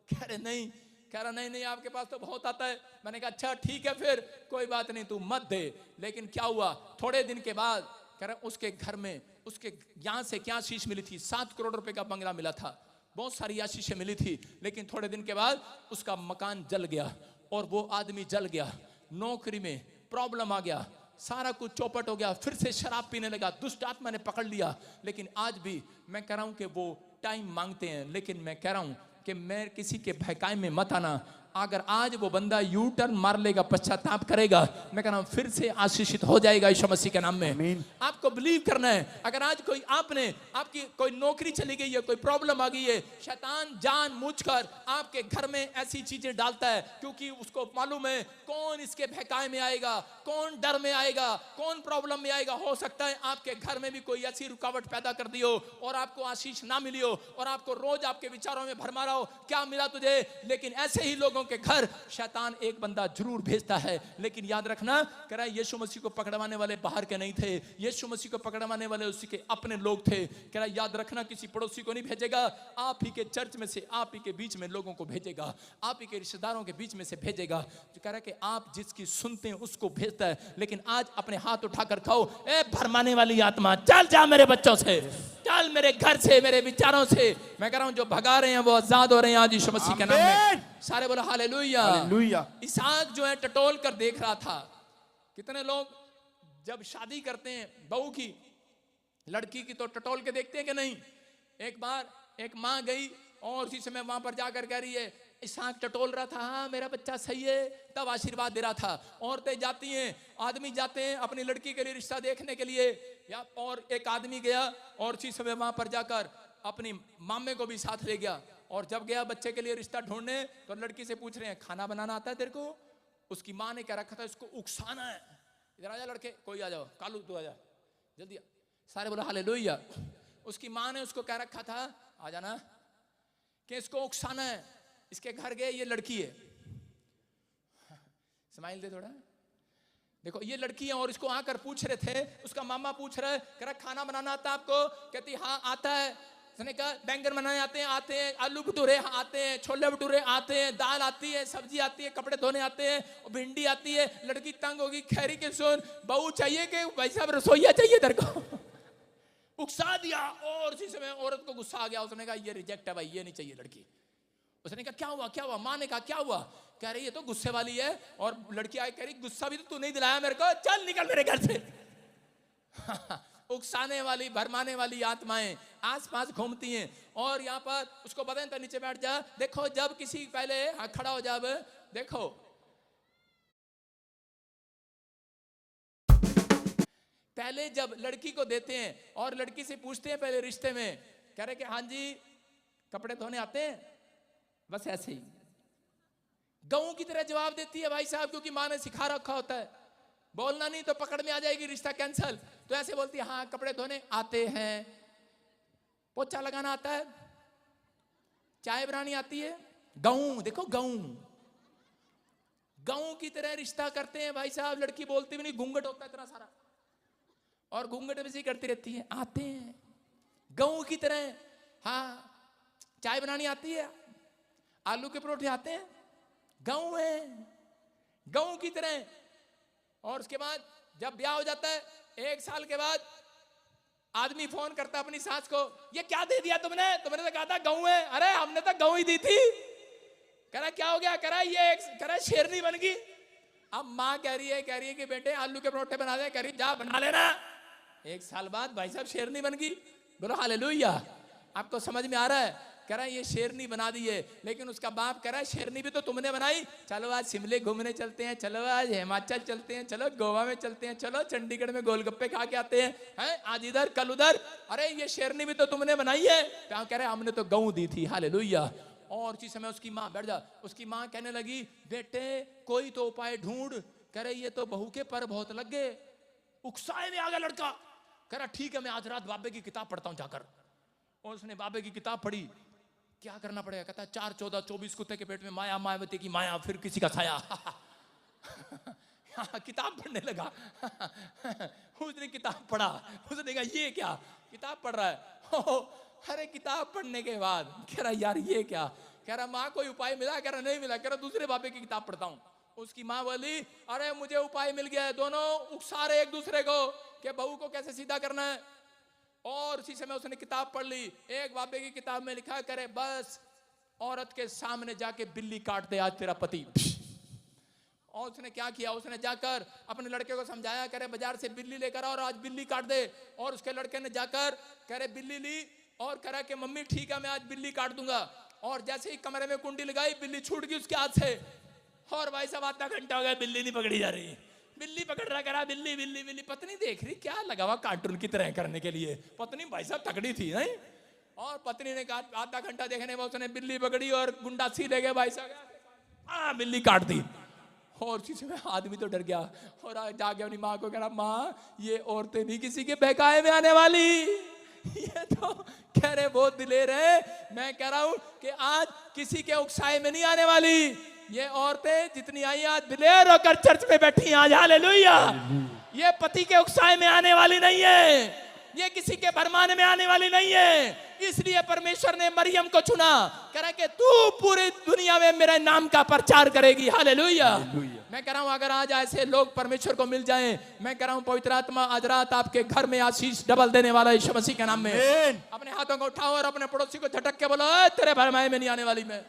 कह रहे नहीं, कह रहा नहीं आपके पास तो बहुत आता है। मैंने कहा अच्छा ठीक है फिर कोई बात नहीं, तू मत दे। लेकिन क्या हुआ, थोड़े दिन के बाद कह रहा उसके घर में उसके यहाँ से क्या आशीष मिली थी, 7 करोड़ रुपए का बंगला मिला था, बहुत सारी आशीषें मिली थी। लेकिन थोड़े दिन के बाद उसका मकान जल गया और वो आदमी जल गया। नौकरी में प्रॉब्लम आ गया, सारा कुछ चौपट हो गया, फिर से शराब पीने लगा, दुष्ट आत्मा ने पकड़ लिया। लेकिन आज भी मैं कह रहा हूं कि वो टाइम मांगते हैं, लेकिन मैं कह रहा हूं कि मैं किसी के भकाई में मत आना। अगर आज वो बंदा यू टर्न मार लेगा, पश्चाताप करेगा, मैं कह रहा हूं फिर से आशीषित हो जाएगा यीशु मसीह के नाम में। आपको बिलीव करना है। अगर आज कोई आपकी कोई नौकरी चली गई है, कोई प्रॉब्लम आ गई है, शैतान जानबूझकर आपके घर में ऐसी चीजें डालता है क्योंकि उसको मालूम है कौन इसके भकाई में आएगा, कौन डर में आएगा, कौन प्रॉब्लम में आएगा। हो सकता है आपके घर में भी कोई ऐसी रुकावट पैदा कर दी हो और आपको आशीष ना मिली हो और आपको रोज आपके विचारों में भरमा रहा हो क्या मिला तुझे। लेकिन ऐसे ही लोगों के घर शैतान एक बंदा जरूर भेजता है। लेकिन याद रखना, कह रहा है यीशु मसीह को पकड़वाने वाले बाहर के नहीं थे, यीशु मसीह को पकड़वाने वाले उसी के अपने लोग थे। कह रहा है याद रखना किसी पड़ोसी को नहीं भेजेगा, आप ही के चर्च में से, आप ही के बीच में लोगों को भेजेगा, आप ही के रिश्तेदारों के बीच में से भेजेगा। जो कह रहा है कि आप जिसकी सुनते हैं उसको भेजता है। लेकिन आज अपने हाथ उठाकर खाओ, ए भरमाने वाली आत्मा चल जा मेरे बच्चों से, चल मेरे घर से, मेरे विचारों से। मैं कह रहा हूं जो भगा रहे हैं वो आजाद हो रहे हैं आज यीशु मसीह के नाम में। सारे बोलो हालेलुया। हालेलुया। इसहाक जो है टटोल कर देख रहा था। कितने लोग जब शादी करते हैं बहू की, लड़की की, तो टटोल के देखते हैं कि नहीं। एक बार एक माँ गई और उसी समय वहां पर जाकर कह रही है सांख टटोल रहा था, हाँ मेरा बच्चा सही है, तब आशीर्वाद दे रहा था। औरतें जाती हैं, आदमी जाते हैं अपनी लड़की के लिए रिश्ता देखने के लिए, या और एक आदमी गया और उसी समय वहां पर जाकर अपनी मामे को भी साथ ले गया। और जब गया बच्चे के लिए रिश्ता ढूंढने, तो लड़की से पूछ रहे हैं खाना बनाना आता है तेरे को? उसकी माँ ने क्या रखा था, इसको उकसाना है। इधर आ जा लड़के, कोई आ जाओ, कालू तू आ जा जल्दी। सारे बोला हालेलुया। उसकी माँ ने उसको क्या रखा था, आ जाना, कि इसको उकसाना है। इसके घर गए, ये लड़की है, स्माइल दे थोड़ा, देखो ये लड़की है। और इसको आकर पूछ रहे थे, उसका मामा पूछ रहा है, कह रहा खाना बनाना आता है आपको? कहती हाँ आता है। उसने कहा बैंगन बनाने आते हैं? आते हैं। आलू भटूरे आते हैं, छोले भटूरे आते हैं, दाल आती है, सब्जी आती है, कपड़े धोने आते हैं, और भिंडी आती है। लड़की तंग होगी, खैरी के सुन, बहू चाहिए कि भाई साहब रसोईया चाहिए तेरे को? उकसा दिया। और उसी समय औरत को गुस्सा आ गया, उसने कहा ये रिजेक्ट है भाई, ये नहीं चाहिए लड़की। उसने कहा क्या हुआ क्या हुआ? माँ ने कहा क्या हुआ? कह रही ये तो गुस्से वाली है। और लड़की आई, कह रही गुस्सा भी तो तू नहीं दिलाया मेरे को, चल निकल मेरे घर से। उकसाने वाली, भरमाने वाली आत्माएं आसपास घूमती हैं। और यहाँ पर उसको बताएं तो नीचे बैठ जा। देखो जब किसी पहले खड़ा हो, जब देखो पहले जब लड़की को देते हैं और लड़की से पूछते हैं पहले रिश्ते में, कह रहे कि हाँ जी कपड़े धोने आते हैं, बस ऐसे ही गऊ की तरह जवाब देती है भाई साहब, क्योंकि माँ ने सिखा रखा होता है बोलना नहीं तो पकड़ में आ जाएगी, रिश्ता कैंसल। तो ऐसे बोलती है हाँ कपड़े धोने आते हैं, पोछा लगाना आता है, चाय बनानी आती है। गऊ, देखो गऊ, गऊ की तरह रिश्ता करते हैं भाई साहब। लड़की बोलती भी नहीं, घूंघट होता है इतना सारा, और घूंघट में से करती रहती है, आते हैं गऊ की तरह। हाँ चाय बनानी आती है, आलू के परोठे आते हैं, गऊ है, गऊ की तरह। और उसके बाद जब ब्याह हो जाता है, 1 साल के बाद आदमी फोन करता है अपनी सास को, ये क्या दे दिया तुमने? तुमने तो कहा था गऊ है। अरे हमने तो गऊ ही दी थी। कह रहा क्या हो गया? कह रहा ये कह रहा शेरनी बन गई। अब माँ कह रही है कि बेटे आलू के परोठे बना दे। कह रही जा बना लेना। 1 साल बाद भाई साहब शेरनी बन गई। बोलो हालेलुया। आपको समझ में आ रहा है? कह रहा है ये शेरनी बना दी है। लेकिन उसका बाप कह रहा है शेरनी भी तो तुमने बनाई। चलो आज शिमले घूमने चलते हैं, चलो आज हिमाचल चलते हैं, चलो गोवा में चलते हैं, चलो चंडीगढ़ में गोलगप्पे खा के आते हैं, आज इधर कल उधर। अरे ये शेरनी भी तो तुमने बनाई है। कह रहे हमने तो गऊ दी थी। हालेलुया। और उसी समय उसकी माँ, बैठ जा, उसकी माँ कहने लगी बेटे कोई तो उपाय ढूंढ। कह रहे ये तो बहू के पर बहुत लग गए। उकसाए में आ गया लड़का। कह रहा ठीक है मैं आज रात बाबे की किताब पढ़ता हूं जाकर। और उसने बाबे की किताब पढ़ी। क्या करना पड़ेगा? कहता 4, 14, 24 कुत्ते के पेट में माया, मायावती की माया, फिर किसी का साया। किताब पढ़ने लगा। उसने किताब पढ़ा। उसने कहा ये क्या किताब पढ़ रहा है? अरे किताब पढ़ने के बाद कह रहा यार ये क्या? कह रहा माँ कोई उपाय मिला? कह रहा नहीं मिला। कह रहा दूसरे बाबे की किताब पढ़ता हूँ। उसकी माँ बोली अरे मुझे उपाय मिल गया है। दोनों उकसा रहे एक दूसरे को कि बहू को कैसे सीधा करना है। और उसी समय उसने किताब पढ़ ली। एक बाबे की किताब में लिखा करे बस औरत के सामने जाके बिल्ली काट दे आज तेरा पति। और उसने क्या किया? उसने जाकर अपने लड़के को समझाया, करे बाजार से बिल्ली लेकर और आज बिल्ली काट दे। और उसके लड़के ने जाकर करे बिल्ली ली और करा कि मम्मी ठीक है मैं आज बिल्ली काट दूंगा। और जैसे ही कमरे में कुंडी लगाई बिल्ली छूट गई उसके हाथ से। और भाई साहब आधा घंटा हो गया बिल्ली नहीं पकड़ी जा रही। बिल्ली पकड़ रहा, करा बिल्ली बिल्ली बिल्ली। पत्नी देख रही क्या लगा हुआ कार्टून की तरह करने के लिए। पत्नी भाई साहब तकड़ी थी नहीं। और पत्नी ने कहा आधा घंटा देखने में उसने बिल्ली पकड़ी और गुंडा सीधे गए भाई साहब बिल्ली काट दी। और उसी समय आदमी तो डर गया और जाके अपनी माँ को कह रहा माँ ये औरतें नहीं किसी के बहकाए में आने वाली। ये तो कह रहे बहुत दिलेर है। मैं कह रहा हूं कि आज किसी के उकसाए में नहीं आने वाली। ये औरतें जितनी आई आज दिलेर होकर चर्च में बैठी आज। हालेलुया। ये पति के उकसाए में आने वाली नहीं है। ये किसी के भरमाने में आने वाली नहीं है। इसलिए परमेश्वर ने मरियम को चुना, कह रहा कि तू पूरी दुनिया में मेरे नाम का प्रचार करेगी। हालेलुया। मैं कह रहा हूं अगर आज ऐसे लोग परमेश्वर को मिल जाएं, मैं कह रहा हूं पवित्र आत्मा आज रात आपके घर में आशीष डबल देने वाला यीशु मसीह के नाम में। अपने हाथों को उठाओ और अपने पड़ोसी को झटक के बोलो तेरे भरमाए में नहीं आने वाली मैं।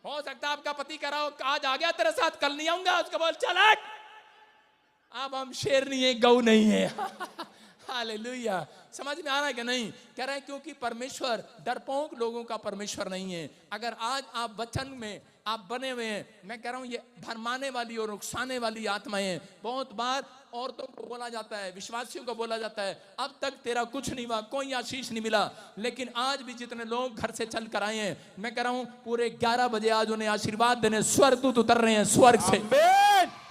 हो सकता है आपका पति कह रहा हो आज आ गया तेरे साथ कल नहीं आऊंगा। उसको बोल चल अब हम शेर नहीं है गऊ नहीं है। हालेलुया। समझ में आ रहा है कि नहीं? कह रहे हैं क्योंकि परमेश्वर डरपोक लोगों का परमेश्वर नहीं है। अगर आज आप वचन में आप बने हुए हैं, मैं कह रहा हूं ये भरमाने वाली और उकसाने वाली आत्माएं, बहुत बार औरतों को बोला जाता है, विश्वासियों को बोला जाता है, अब तक तेरा कुछ नहीं हुआ, कोई आशीष नहीं मिला। लेकिन आज भी जितने लोग घर से चल कर आए हैं, मैं कह रहा हूं पूरे 11 बजे आज उन्हें आशीर्वाद देने स्वर्गदूत उतर रहे हैं, स्वर्ग से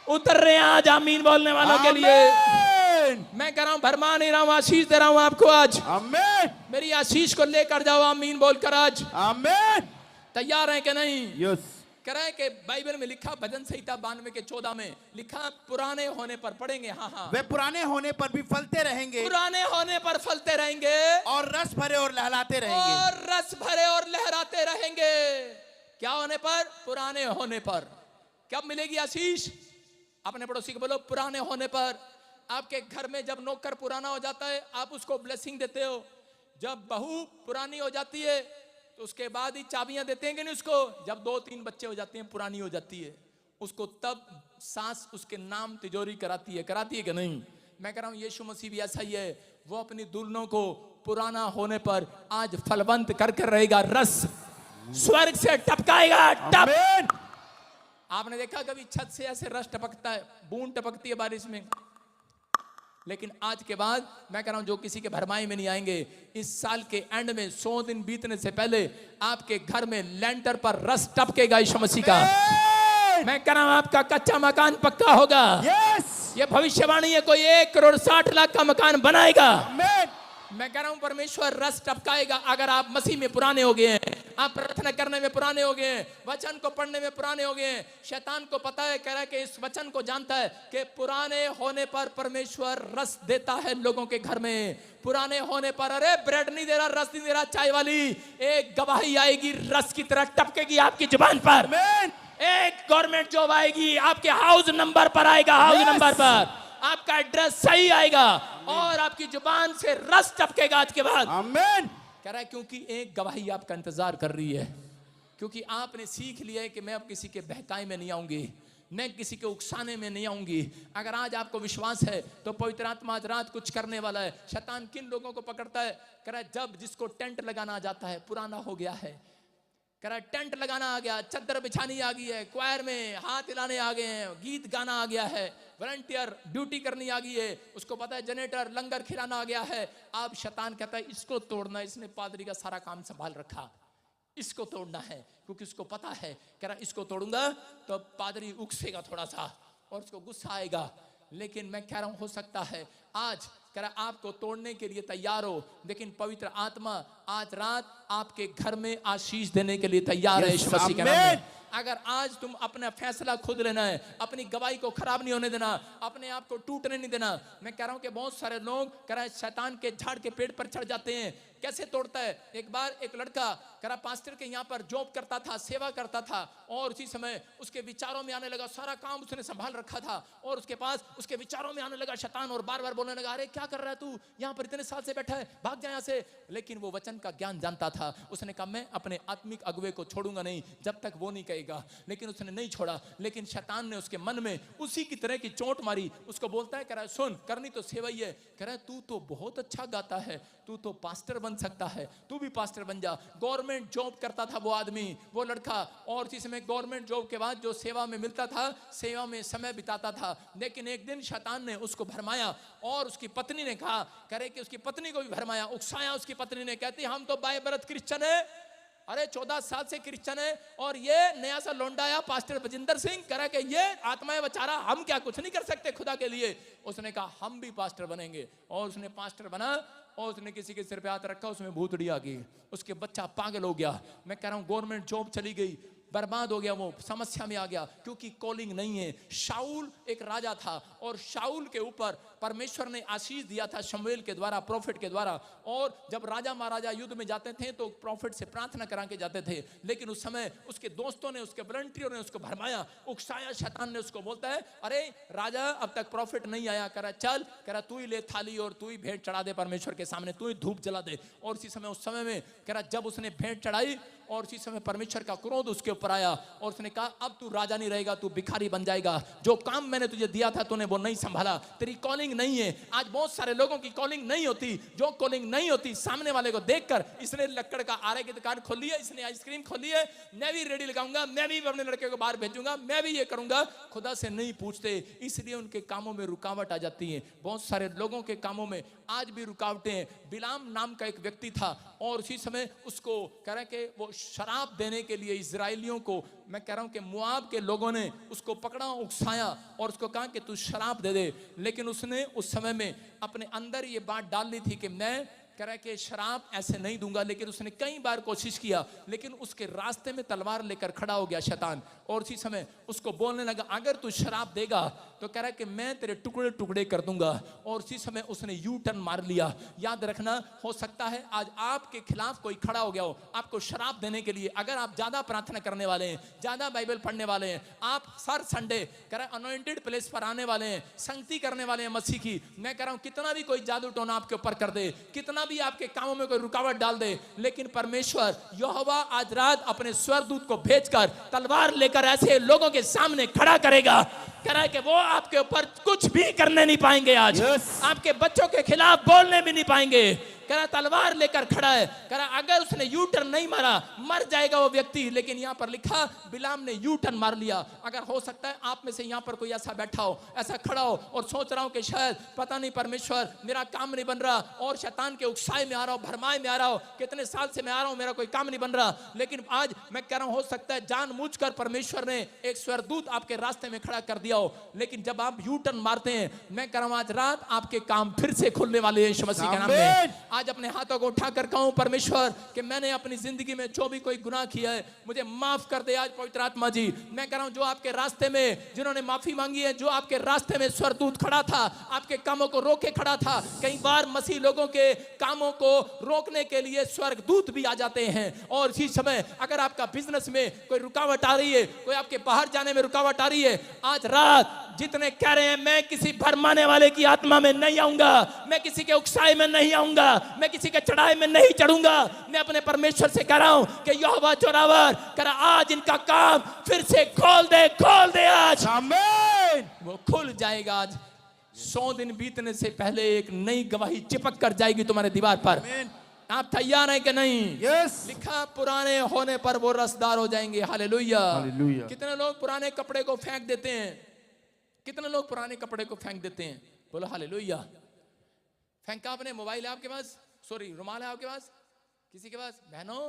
उतर रहे हैं आज आमीन बोलने वालों के लिए। मैं कह रहा हूं भरमा नहीं रहा हूं, आशीष दे रहा हूं आपको आज। आमीन। मेरी आशीष को लेकर जाओ आमीन बोलकर आज। आमीन। तैयार है कि नहीं? यस। कह रहा है कि बाइबल में लिखा, भजन संहिता 92 के 14 में लिखा, पुराने होने पर पढ़ेंगे। हाँ हाँ, वे पुराने होने पर भी फलते रहेंगे, पुराने होने पर फलते रहेंगे और रस भरे और लहलाते रहेंगे। और रस भरे और लहराते रहेंगे। क्या होने पर? पुराने होने पर। कब मिलेगी आशीष? अपने पड़ोसी को बोलो पुराने होने पर। आपके घर में जब नौकर पुराना हो जाता है, आप उसको ब्लेसिंग देते हो। जब बहू पुरानी हो जाती है तो उसके बाद ही चाबियां देते हैं कि नहीं उसको। जब 2-3 बच्चे हो जाते हैं, पुरानी हो जाती है उसको, तब सास उसके नाम तिजोरी कराती है कि नहीं? मैं कह रहा हूं यीशु मसीह भी ऐसा ही है। वो अपनी दुल्हनों को पुराना होने पर आज फलवंत कर कर रहेगा, रस स्वर्ग से टपकाएगा। टप। आपने देखा कभी छत से ऐसे रस टपकता है, बूंद टपकती है बारिश में? लेकिन आज के बाद मैं कह रहा हूं जो किसी के भरमाई में नहीं आएंगे, इस साल के एंड में 100 दिन बीतने से पहले आपके घर में लेंटर पर रस टपकेगा यीशु मसीह का। मैं कह रहा हूं आपका कच्चा मकान पक्का होगा। ये भविष्यवाणी है, कोई 1,60,00,000 का मकान बनाएगा। मैं कह रहा हूं परमेश्वर रस टपकाएगा। अगर आप मसीह में पुराने हो गए हैं, आप प्रार्थना करने में पुराने हो गए हैं, वचन को पढ़ने में पुराने हो गए हैं, शैतान को पता है, कह रहा है कि इस वचन को जानता है कि पुराने होने पर परमेश्वर रस देता है लोगों के घर में। पुराने होने पर, अरे ब्रेड नहीं दे रहा, रस नहीं दे रहा, चाय वाली, एक गवाही आएगी रस की तरह टपकेगी आपकी जुबान पर। एक गवर्नमेंट जॉब आएगी, आपके हाउस नंबर पर आएगा, हाउस नंबर पर आपका एड्रेस सही आएगा और आपकी जुबान से रस टपकेगा आज के बाद। आमीन। कह रहा है क्योंकि एक गवाही आपका इंतजार कर रही है, क्योंकि आपने सीख लिया है कि मैं अब किसी के बहकाए में नहीं आऊंगी, मैं किसी के उकसाने में नहीं आऊंगी। अगर आज आपको विश्वास है तो पवित्र आत्मा आज रात कुछ करने वाला है। शैतान किन लोगों को पकड़ता है? कह रहा है जब जिसको टेंट लगाना जाता है, पुराना हो गया है, कह रहा है टेंट लगाना आ गया, चादर बिछानी आ गई है, क्वायर में हाथ हिलाने आ गए हैं, गीत गाना आ गया है, वॉलंटियर ड्यूटी करनी आ गई है, उसको पता है जनरेटर लंगर खिलाना आ गया है। अब शैतान कहता है इसको तोड़ना, इसने पादरी का सारा काम संभाल रखा, इसको तोड़ना है, क्योंकि उसको पता है, कह रहा इसको तोड़ूंगा तो पादरी उकसेगा थोड़ा सा और उसको गुस्सा आएगा। लेकिन मैं कह रहा हूं हो सकता है आज कह रहा आपको तोड़ने के लिए तैयार हो, लेकिन पवित्र आत्मा आज रात आपके घर में आशीष देने के लिए तैयार है यीशु मसीह के नाम में। अगर आज तुम अपना फैसला खुद लेना है, अपनी गवाही को खराब नहीं होने देना, अपने आप को टूटने नहीं देना। मैं कह रहा हूं कि बहुत सारे लोग कह रहा है शैतान के झाड़ के पेड़ पर चढ़ जाते हैं। कैसे तोड़ता है? एक बार एक लड़का कह रहा पास्टर के यहाँ पर जॉब करता था, सेवा करता था, और उसी समय उसके विचारों में आने लगा, सारा काम उसने संभाल रखा था और उसके पास उसके विचारों में आने लगा शैतान और बार बार बोलने लगा, अरे क्या कर रहा है तू, यहाँ पर इतने साल से बैठा है, भाग जा यहाँ से। लेकिन वो वचन का ज्ञान जानता था। उसने कहा मैं अपने आत्मिक अगुवे को छोड़ूंगा नहीं जब तक वो नहीं कहेगा। लेकिन उसने नहीं छोड़ा। लेकिन शैतान ने उसके मन में उसी की तरह की चोट मारी। उसको बोलता है, कह रहा है सुन, करनी तो सेवा ही है, कह रहा है तू तो बहुत अच्छा गाता है, तू तो पास्टर बन सकता है, तू भी पास्टर बन जा। गवर्नमेंट जॉब करता था वो आदमी, वो लड़का, और इसी समय गवर्नमेंट जॉब के बाद जो सेवा में मिलता था, सेवा में समय बिताता था। लेकिन एक दिन शैतान ने उसको भरमाया और उसकी पत्नी ने कहा, करे कि उसकी पत्नी को भी भरमाया, उकसाया। उसकी पत्नी ने कहती हम तो बाय बर्थ क्रिश्चियन है, अरे 14 साल से क्रिश्चियन है, और ये नया सा लौंडा आया पास्टर बजिंदर सिंह, करा के ये आत्मा है बेचारा, हम क्या कुछ नहीं कर सकते खुदा के लिए। उसने कहा हम भी पास्टर बनेंगे, और उसने पास्टर बना और उसने किसी के सिर पे हाथ रखा, उसमें भूतड़ी आ गई, उसके बच्चा पागल हो गया। मैं कह रहा हूं गवर्नमेंट जॉब चली गई, बर्बाद हो गया, वो समस्या में आ गया क्योंकि कॉलिंग नहीं है। शाऊल एक राजा था और शाऊल के ऊपर परमेश्वर ने आशीष दिया था शमूएल के द्वारा, प्रॉफिट के द्वारा। और जब राजा महाराजा युद्ध में जाते थे तो प्रॉफिट से प्रार्थना करा के जाते थे। लेकिन उस समय उसके दोस्तों ने, उसके वॉलंटियरों ने उसको भरमाया, उकसाया। शैतान ने उसको बोलता है, अरे राजा अब तक प्रॉफिट नहीं आया, कह रहा चल, कह रहा तू ही ले थाली और तू ही भेंट चढ़ा दे परमेश्वर के सामने, तू ही धूप जला दे। और उसी समय, उस समय में कह रहा जब उसने भेंट चढ़ाई और उसी समय परमेश्वर का क्रोध उसके ऊपर आया और उसने कहा अब तू राजा नहीं रहेगा, तू भिखारी बन जाएगा। जो काम मैंने तुझे दिया था तूने वो नहीं संभाला, तेरी कॉलिंग नहीं है। आज बहुत सारे लोगों की कॉलिंग नहीं होती। जो कॉलिंग नहीं होती, सामने वाले को देखकर, इसने लक्कड़ का आरे की दुकान खोली है, इसने आइसक्रीम खोली है, मैं भी रेडी लगाऊंगा, मैं भी अपने लड़के को बाहर भेजूंगा, मैं भी ये करूंगा, खुदा से नहीं पूछते, इसलिए उनके कामों में रुकावट आ जाती है। बहुत सारे लोगों के कामों में आज भी रुकावटें हैं। बिलाम नाम का एक व्यक्ति था और उसी समय उसको कह रहा है कि वो शराब देने के लिए इजराइलियों को, मैं कह रहा हूं कि मुआब के लोगों ने उसको पकड़ा, उकसाया और उसको कहा कि तू शराब दे दे। लेकिन उसने उस समय में अपने अंदर ये बात डाल ली थी कि मैं कह रहा है कि शराब ऐसे नहीं दूंगा। लेकिन उसने कई बार कोशिश किया, लेकिन उसके रास्ते में तलवार लेकर खड़ा हो गया शैतान और उसी समय उसको बोलने लगा, अगर तू शराब देगा तो कह रहा है कि मैं तेरे टुकड़े टुकड़े कर दूंगा। और उसी समय उसने यू टर्न मार लिया। याद रखना, हो सकता है आज आपके खिलाफ कोई खड़ा हो गया हो आपको शराब देने के लिए। अगर आप ज्यादा प्रार्थना करने वाले हैं, ज्यादा बाइबल पढ़ने वाले हैं, आप हर संडे कह रहा है अनॉइंटेड प्लेस पर आने वाले हैं, संगति करने वाले हैं मसीह की, मैं कह रहा हूं कितना भी कोई जादू टोना आपके ऊपर कर दे, कितना भी आपके कामों में कोई रुकावट डाल दे, लेकिन परमेश्वर यहोवा आज रात अपने स्वर्गदूत को भेजकर तलवार लेकर ऐसे लोगों के सामने खड़ा करेगा। कह रहा है कि वो आपके ऊपर कुछ भी करने नहीं पाएंगे। आज आपके बच्चों के खिलाफ बोलने भी नहीं पाएंगे। कह रहा तलवार लेकर खड़ा है। कह रहा अगर उसने यू टर्न नहीं मारा मर जाएगा वो व्यक्ति। लेकिन यहाँ पर लिखा बिलाम ने यू टर्न मार लिया। अगर हो सकता है आप में से यहाँ पर कोई ऐसा बैठा हो, ऐसा खड़ा हो और सोच रहा हूं कि शायद पता नहीं परमेश्वर मेरा काम नहीं बन रहा और शैतान के उकसाए में आ रहा हूं, भरमाए में आ रहा हूं, कितने साल से मैं आ रहा हूं, मेरा कोई काम नहीं बन रहा। लेकिन आज मैं कह रहा हूं हो सकता है जानबूझकर परमेश्वर ने एक स्वर्गदूत आपके रास्ते में खड़ा कर दिया हो। लेकिन जब आप यू टर्न मारते हैं, मैं कह रहा हूं आज रात आपके काम फिर से खुलने वाले हैं यीशु मसीह के नाम में। आज अपने हाथों को उठाकर कहूं परमेश्वर कि मैंने अपनी जिंदगी में जो भी कोई गुनाह किया है मुझे माफ कर दे आज पवित्र आत्मा जी। मैं कह रहा हूं जो आपके रास्ते में जिन्होंने माफी मांगी है, जो आपके रास्ते में स्वर्गदूत खड़ा था, आपके कामों को रोके खड़ा था। कई बार मसीह लोगों के कामों को रोकने के लिए स्वर्गदूत भी आ जाते हैं। और इसी समय अगर आपका बिजनेस में कोई रुकावट आ रही है, कोई आपके बाहर जाने में रुकावट आ रही है, आज रात जितने कह रहे हैं मैं किसी भरमाने वाले की आत्मा में नहीं आऊंगा, मैं किसी के उकसाए में नहीं आऊंगा, मैं किसी के चढ़ाए में नहीं चढ़ूंगा, मैं अपने परमेश्वर से कह रहा हूं कि यहोवा जोरावर कर आज इनका काम फिर से खोल दे आज। आमीन। वो खुल जाएगा आज। 100 दिन बीतने से पहले एक नई गवाही चिपक कर जाएगी तुम्हारे दीवार पर। आप तैयार हैं कि नहीं? यस। लिखा पुराने होने पर वो रसदार हो जाएंगे। हालेलुया। कितने लोग पुराने कपड़े को फेंक देते हैं? कितने लोग पुराने कपड़े को फेंक देते हैं? बोलो हालेलुया। फेंका आपने? मोबाइल है आपके पास, सॉरी रुमाल है आपके पास, किसी के पास? बहनों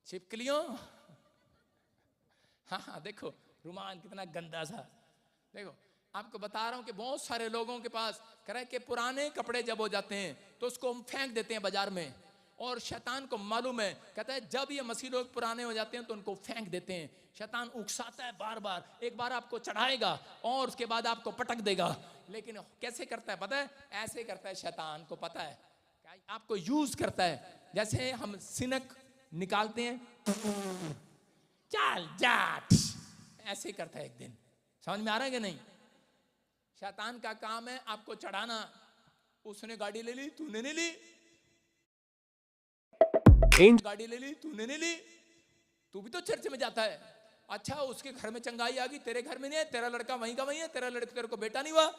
छिपकलियों, हाँ देखो रुमाल कितना गंदा सा। देखो आपको बता रहा हूं कि बहुत सारे लोगों के पास कह रहे हैं कि पुराने कपड़े जब हो जाते हैं तो उसको हम फेंक देते हैं बाजार में। और शैतान को मालूम है, कहता है जब ये मसीह लोग पुराने हो जाते हैं तो उनको फेंक देते हैं। शैतान उकसाता है बार बार, एक बार आपको चढ़ाएगा और उसके बाद आपको पटक देगा। लेकिन कैसे करता है पता है? ऐसे करता है शैतान को पता है, आपको यूज करता है। जैसे हम सिनक निकालते हैं, चल जाट, ऐसे करता है। एक दिन समझ में आ रहा है कि नहीं? शैतान का काम है आपको चढ़ाना। उसने गाड़ी ले ली, तूने नहीं ली, गाड़ी ले ली, तूने नहीं ली, तू भी तो चर्च में जाता है। अच्छा उसके घर में चंगाई आ गई, तेरे घर में नहीं है, तेरा लड़का वहीं का वहीं है, तेरा लड़का तेरे को बेटा नहीं हुआ।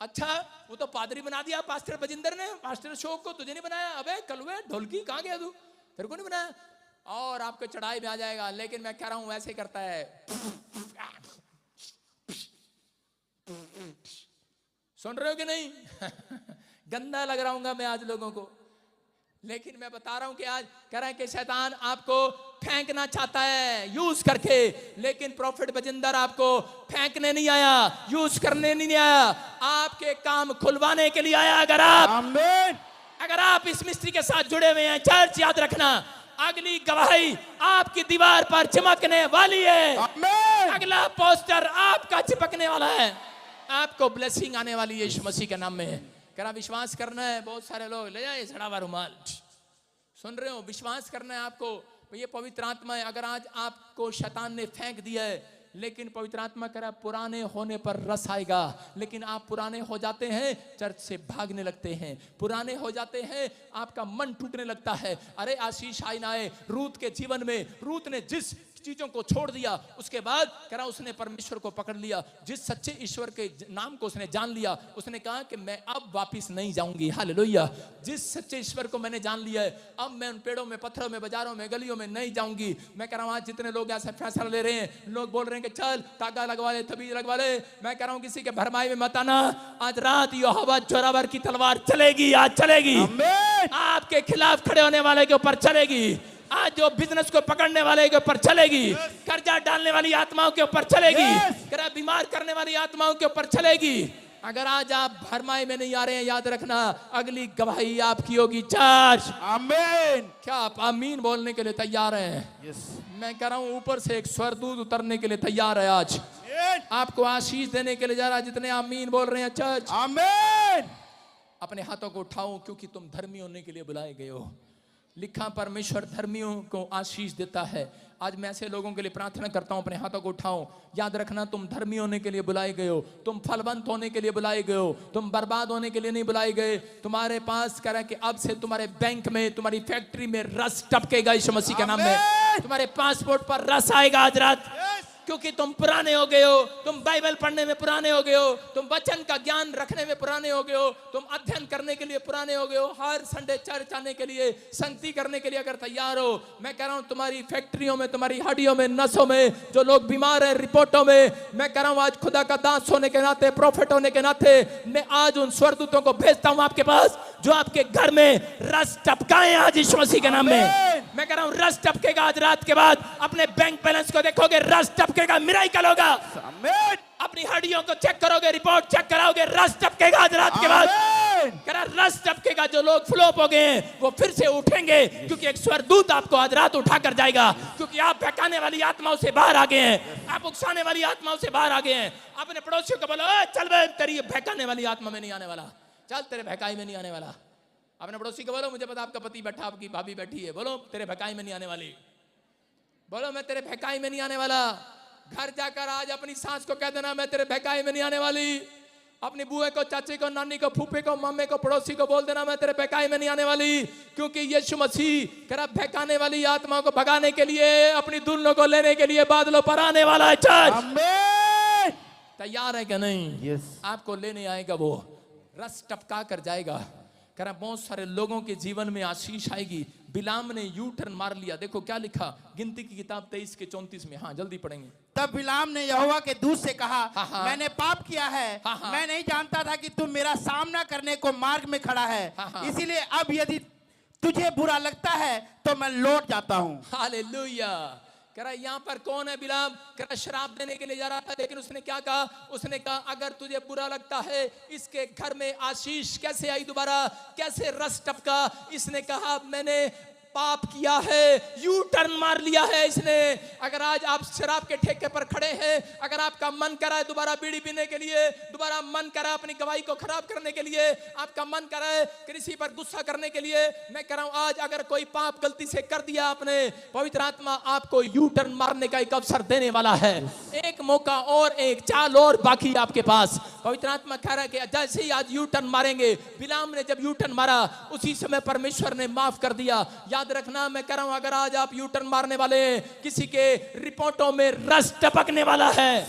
अच्छा वो तो पादरी बना दिया पास्टर बजिंदर ने, पास्टर अशोक को, तुझे नहीं बनाया। अबे कलवे ढोलकी कहां गया तू? तेरे को नहीं बनाया। और आपके चढ़ाई में आ जाएगा। लेकिन मैं कह रहा हूं ऐसे करता है। सुन रहे हो कि नहीं? गंदा लग रहा हूं मैं आज लोगों को, लेकिन मैं बता रहा हूं कि आज कह रहा है कि शैतान आपको फेंकना चाहता है यूज करके। लेकिन प्रॉफिट बजिंदर आपको फेंकने नहीं आया, यूज करने नहीं आया, आपके काम खुलवाने के लिए आया। अगर आप इस मिस्ट्री के साथ जुड़े हुए हैं, चर्च याद रखना अगली गवाही आपकी दीवार पर चिपकने वाली है। अगला पोस्टर आपका चिपकने वाला है, आपको ब्लेसिंग आने वाली है यीशु मसीह के नाम में। करा विश्वास करना है। बहुत सारे लोग ले जाए सड़ा हुआ रुमाल, सुन रहे हो? विश्वास करना है आपको, ये पवित्र आत्मा है। अगर आज आपको शैतान ने फेंक दिया है, लेकिन पवित्र आत्मा कह रहा पुराने होने पर रस आएगा। लेकिन आप पुराने हो जाते हैं, चर्च से भागने लगते हैं, पुराने हो जाते हैं, आपका मन टूटने लगता है। अरे आशीष आई ना आए रूत के जीवन में, रूत ने जिस चीजों को छोड़ दिया, उसके बाद कह रहा उसने परमेश्वर को पकड़ लिया। जिस सच्चे ईश्वर के नाम को उसने जान लिया, उसने कहा कि मैं अब वापिस नहीं जाऊंगी। हालेलुया। जिस सच्चे ईश्वर को मैंने जान लिया है, अब मैं उन पेड़ों में, पत्थरों में, बाजारों में, गलियों में नहीं जाऊंगी। मैं कह रहा हूं आज जितने लोग ऐसा फैसला ले रहे हैं, लोग बोल रहे हैं कि चल तागा लगवा ले, तबीज लगवा ले, मैं कह रहा हूं किसी के भरमाई में मत आना। आज रात यहोवा जोरावर की तलवार चलेगी, आज चलेगी, आपके खिलाफ खड़े होने वाले के ऊपर चलेगी। आज जो बिजनेस को पकड़ने वाले के ऊपर चलेगी, कर्जा डालने वाली आत्माओं के ऊपर चलेगी, बीमार करने वाली आत्माओं के ऊपर चलेगी। अगर आज आप भरमाई में नहीं आ रहे हैं, याद रखना अगली गवाही आपकी होगी चर्च। आमीन। क्या आप आमीन बोलने के लिए तैयार हैं? यस। मैं कह रहा हूं ऊपर से एक स्वर्गदूत उतरने के लिए तैयार है आज, आपको आशीष देने के लिए जा रहा है। जितने आमीन बोल रहे हैं चर्च, आमीन। अपने हाथों को उठाओ, क्योंकि तुम धर्मी होने के लिए बुलाए गए हो। लिखा परमेश्वर धर्मियों को आशीष देता है। आज मैं ऐसे लोगों के लिए प्रार्थना करता हूं, अपने हाथों को उठाओ। याद रखना तुम धर्मी होने के लिए बुलाए गए हो, तुम फलवंत होने के लिए बुलाए गए हो, तुम बर्बाद होने के लिए नहीं बुलाए गए। तुम्हारे पास कह रहा है कि अब से तुम्हारे बैंक में, तुम्हारी फैक्ट्री में रस टपकेगा यीशु मसीह के नाम में। तुम्हारे पासपोर्ट पर रस आएगा आज रात, क्योंकि तुम पुराने हो गए हो, तुम बाइबल पढ़ने में पुराने हो गए हो, तुम वचन का ज्ञान रखने में पुराने हो गए हो, तुम अध्ययन करने के लिए पुराने हो गए हो, हर संडे चर्च आने के लिए, संगति करने के लिए अगर तैयार हो। मैं कह रहा हूं तुम्हारी फैक्ट्रियों में, तुम्हारी हड्डियों में, नसों में जो लोग बीमार हैं, रिपोर्टों में, मैं कह रहा हूं आज खुदा का दास होने के नाते, प्रॉफिट होने के नाते, मैं आज उन स्वर्गदूतों को भेजता हूं आपके पास, जो आपके घर में रस टपकाएं आज यीशु मसीह के नाम में। मैं कह रहा हूं रस टपकेगा आज रात के बाद। अपने बैंक बैलेंस को देखोगे, रस टपकेगा, मिराकल होगा। आमीन। अपनी हड्डियों को चेक करोगे, रिपोर्ट चेक कराओगे, रस टपकेगा आज रात के बाद। कह रहा रस टपकेगा। जो लोग फ्लॉप हो गए हैं वो फिर से उठेंगे, क्योंकि एक स्वर्गदूत आपको आज रात उठा कर जाएगा, क्योंकि आप बहकाने वाली आत्माओं से बाहर आ गए हैं, आप उकसाने वाली आत्माओं से बाहर आ गए हैं। अपने पड़ोसियों को बोलो चल बे, तेरी बहकाने वाली आत्मा में नहीं आने वाला, चल तेरे बहकाई में नहीं आने वाला। अपने पड़ोसी को बोलो मुझे पता आपका पति बैठा, आपकी भाभी बैठी है, बोलो तेरे बहकाई में नहीं आने वाली, बोलो मैं तेरे बहकाई में नहीं आने वाला। घर जाकर आज अपनी सास को कह देना मैं तेरे बहकाई में नहीं आने वाली। अपनी बुए को, चाचे को, नानी को, फूफे को, मम्मी को, पड़ोसी को बोल देना मैं तेरे बहकाई में नहीं आने वाली, क्योंकि यीशु मसीह कह रहा बहकाने वाली आत्माओं को भगाने के लिए, अपनी दुल्हनों को लेने के लिए बादलों पर आने वाला है। चर्च तैयार है क्या? नहीं। यस। आपको लेने आएगा, वो रस टपका कर जाएगा। कह रहा बहुत सारे लोगों के जीवन में आशीष आएगी। बिलाम ने यू टर्न मार लिया। देखो क्या लिखा गिनती की किताब 23 के 34 में। हाँ जल्दी पढ़ेंगे। तब बिलाम ने यहोवा के दूत से कहा, हाँ। मैंने पाप किया है, मैं नहीं जानता था कि तुम मेरा सामना करने को मार्ग में खड़ा है, इसीलिए अब यदि तुझे बुरा लगता है तो मैं लौट जाता हूँ। हालेलुया। कह रहा यहाँ पर कौन है बिलाम? कह रहा शराब देने के लिए जा रहा था, लेकिन उसने क्या कहा? उसने कहा अगर तुझे बुरा लगता है, इसके घर में आशीष कैसे आई दोबारा, कैसे रस टपका? इसने कहा मैंने पाप किया है, यू टर्न मार लिया है इसने। अगर आज आप शराब के ठेके पर खड़े हैं, अगर आपका मन करा है दोबारा बीड़ी पीने के लिए, दोबारा मन करा अपनी गवाही को खराब करने के लिए, आपका मन करा है किसी पर गुस्सा करने के लिए, मैं कह रहा हूं आज अगर कोई पाप गलती से कर दिया आपने, पवित्र आत्मा आपको यू टर्न मारने का एक अवसर देने वाला है। एक मौका और, एक चाल और बाकी आपके पास। पवित्र आत्मा कह रहा है कि जैसे ही आज यू टर्न मारेंगे, बिलाम ने जब यू टर्न मारा उसी समय परमेश्वर ने माफ कर दिया। याद रखना मैं कह रहा हूं अगर आज आप यू टर्न मारने वाले हैं, किसी के रिपोर्टों में रस टपकने वाला है,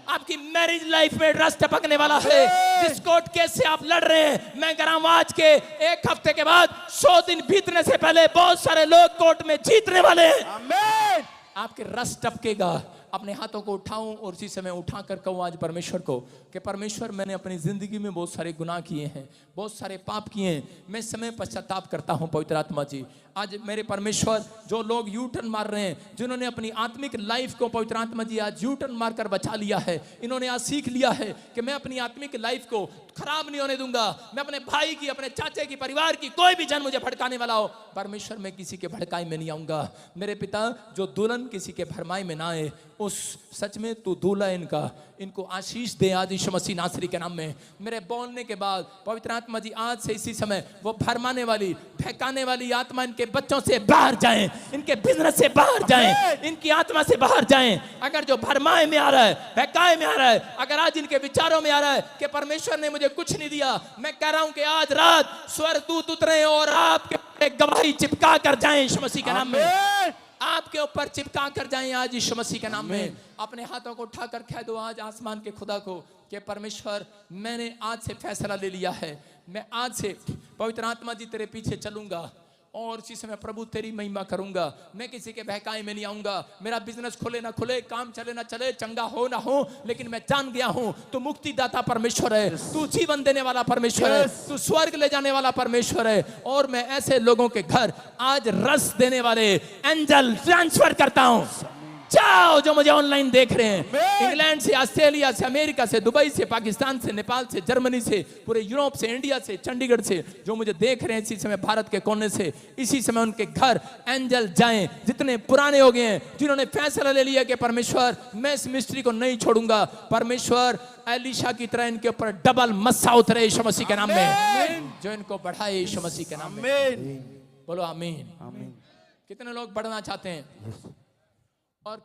आपकी मैरिज लाइफ में रस टपकने वाला है, जिस कोर्ट केस से आप लड़ रहे हैं, मैं कह रहा हूं आज के एक हफ्ते के बाद 100 दिन बीतने से पहले बहुत सारे लोग कोर्ट में जीतने वाले हैं। आमीन। आपके रस टपकेगा। अपने हाथों को उठाऊं और उसी समय उठाकर कहूं आज परमेश्वर को कि परमेश्वर मैंने अपनी जिंदगी में बहुत सारे गुनाह किए हैं, बहुत सारे पाप किए हैं, मैं समय पश्चाताप करता हूं। पवित्र आत्मा जी आज मेरे परमेश्वर, जो लोग यू टर्न मार रहे हैं, जिन्होंने अपनी आत्मिक लाइफ को पवित्र आत्मा जी आज यू टर्न मारकर बचा लिया है, इन्होंने आज सीख लिया है कि मैं अपनी आत्मिक लाइफ को खराब नहीं होने दूंगा। मैं अपने भाई की, अपने चाचे की, परिवार की, कोई भी जन मुझे भड़काने वाला हो, परमेश्वर मैं किसी के भड़काई में नहीं आऊंगा। मेरे पिता जो दुल्हन किसी के भरमाई में ना आए, उस सच में तू दूल्हा इनका, इनको आशीष दे आज यीशु मसीह नासरी के नाम में। मेरे बोलने के बाद पवित्र आत्मा जी आज से इसी समय वो भरमाने वाली, बहकाने वाली आत्मा इनके बच्चों से बाहर जाएं, इनके बिजनेस से बाहर जाएं, इनकी आत्मा से बाहर जाएं। अगर जो भरमाए में आ रहा है, बहकाए में आ रहा है, अगर आज इनके विचारों में आ रहा है कि परमेश्वर ने मुझे कुछ नहीं दिया, मैं कह रहा हूं कि आज रात स्वर्गदूत उतरे और आपके गवाही चिपका कर जाएं यीशु मसीह के नाम में। आपके ऊपर चिपका कर जाएं आज यीशु मसीह के नाम में। अपने हाथों को उठाकर कह दो आज आसमान के खुदा को कि परमेश्वर मैंने आज से फैसला ले लिया है, मैं आज से पवित्र आत्मा जी तेरे पीछे चलूंगा और इसी समय प्रभु तेरी महिमा करूंगा। मैं किसी के बहकाए में नहीं आऊंगा। मेरा बिजनेस खुले ना खुले, काम चले ना चले, चंगा हो ना हो, लेकिन मैं जान गया हूं तू मुक्तिदाता परमेश्वर है, तू जीवन देने वाला परमेश्वर है, तू स्वर्ग ले जाने वाला परमेश्वर है। और मैं ऐसे लोगों के घर आज रस देने वाले एंजल ट्रांसफर करता हूं। जाओ जो मुझे ऑनलाइन देख रहे हैं, इंग्लैंड से, ऑस्ट्रेलिया से, अमेरिका से, दुबई से, पाकिस्तान से, नेपाल से, जर्मनी से, पूरे यूरोप से, इंडिया से, चंडीगढ़ से, जो मुझे देख रहे हैं इसी समय भारत के कोने से, इसी समय उनके घर एंजल जाएं। जितने पुराने हो गए हैं, जिन्होंने फैसला ले लिया कि परमेश्वर मैं इस मिस्ट्री को नहीं छोड़ूंगा, परमेश्वर एलीशा की तरह इनके ऊपर डबल मस्सा उतरे यीशु मसीह के नाम में, जो इनको बढ़ाए यीशु मसीह के नाम में। बोलो आमीन। कितने लोग बढ़ना चाहते हैं और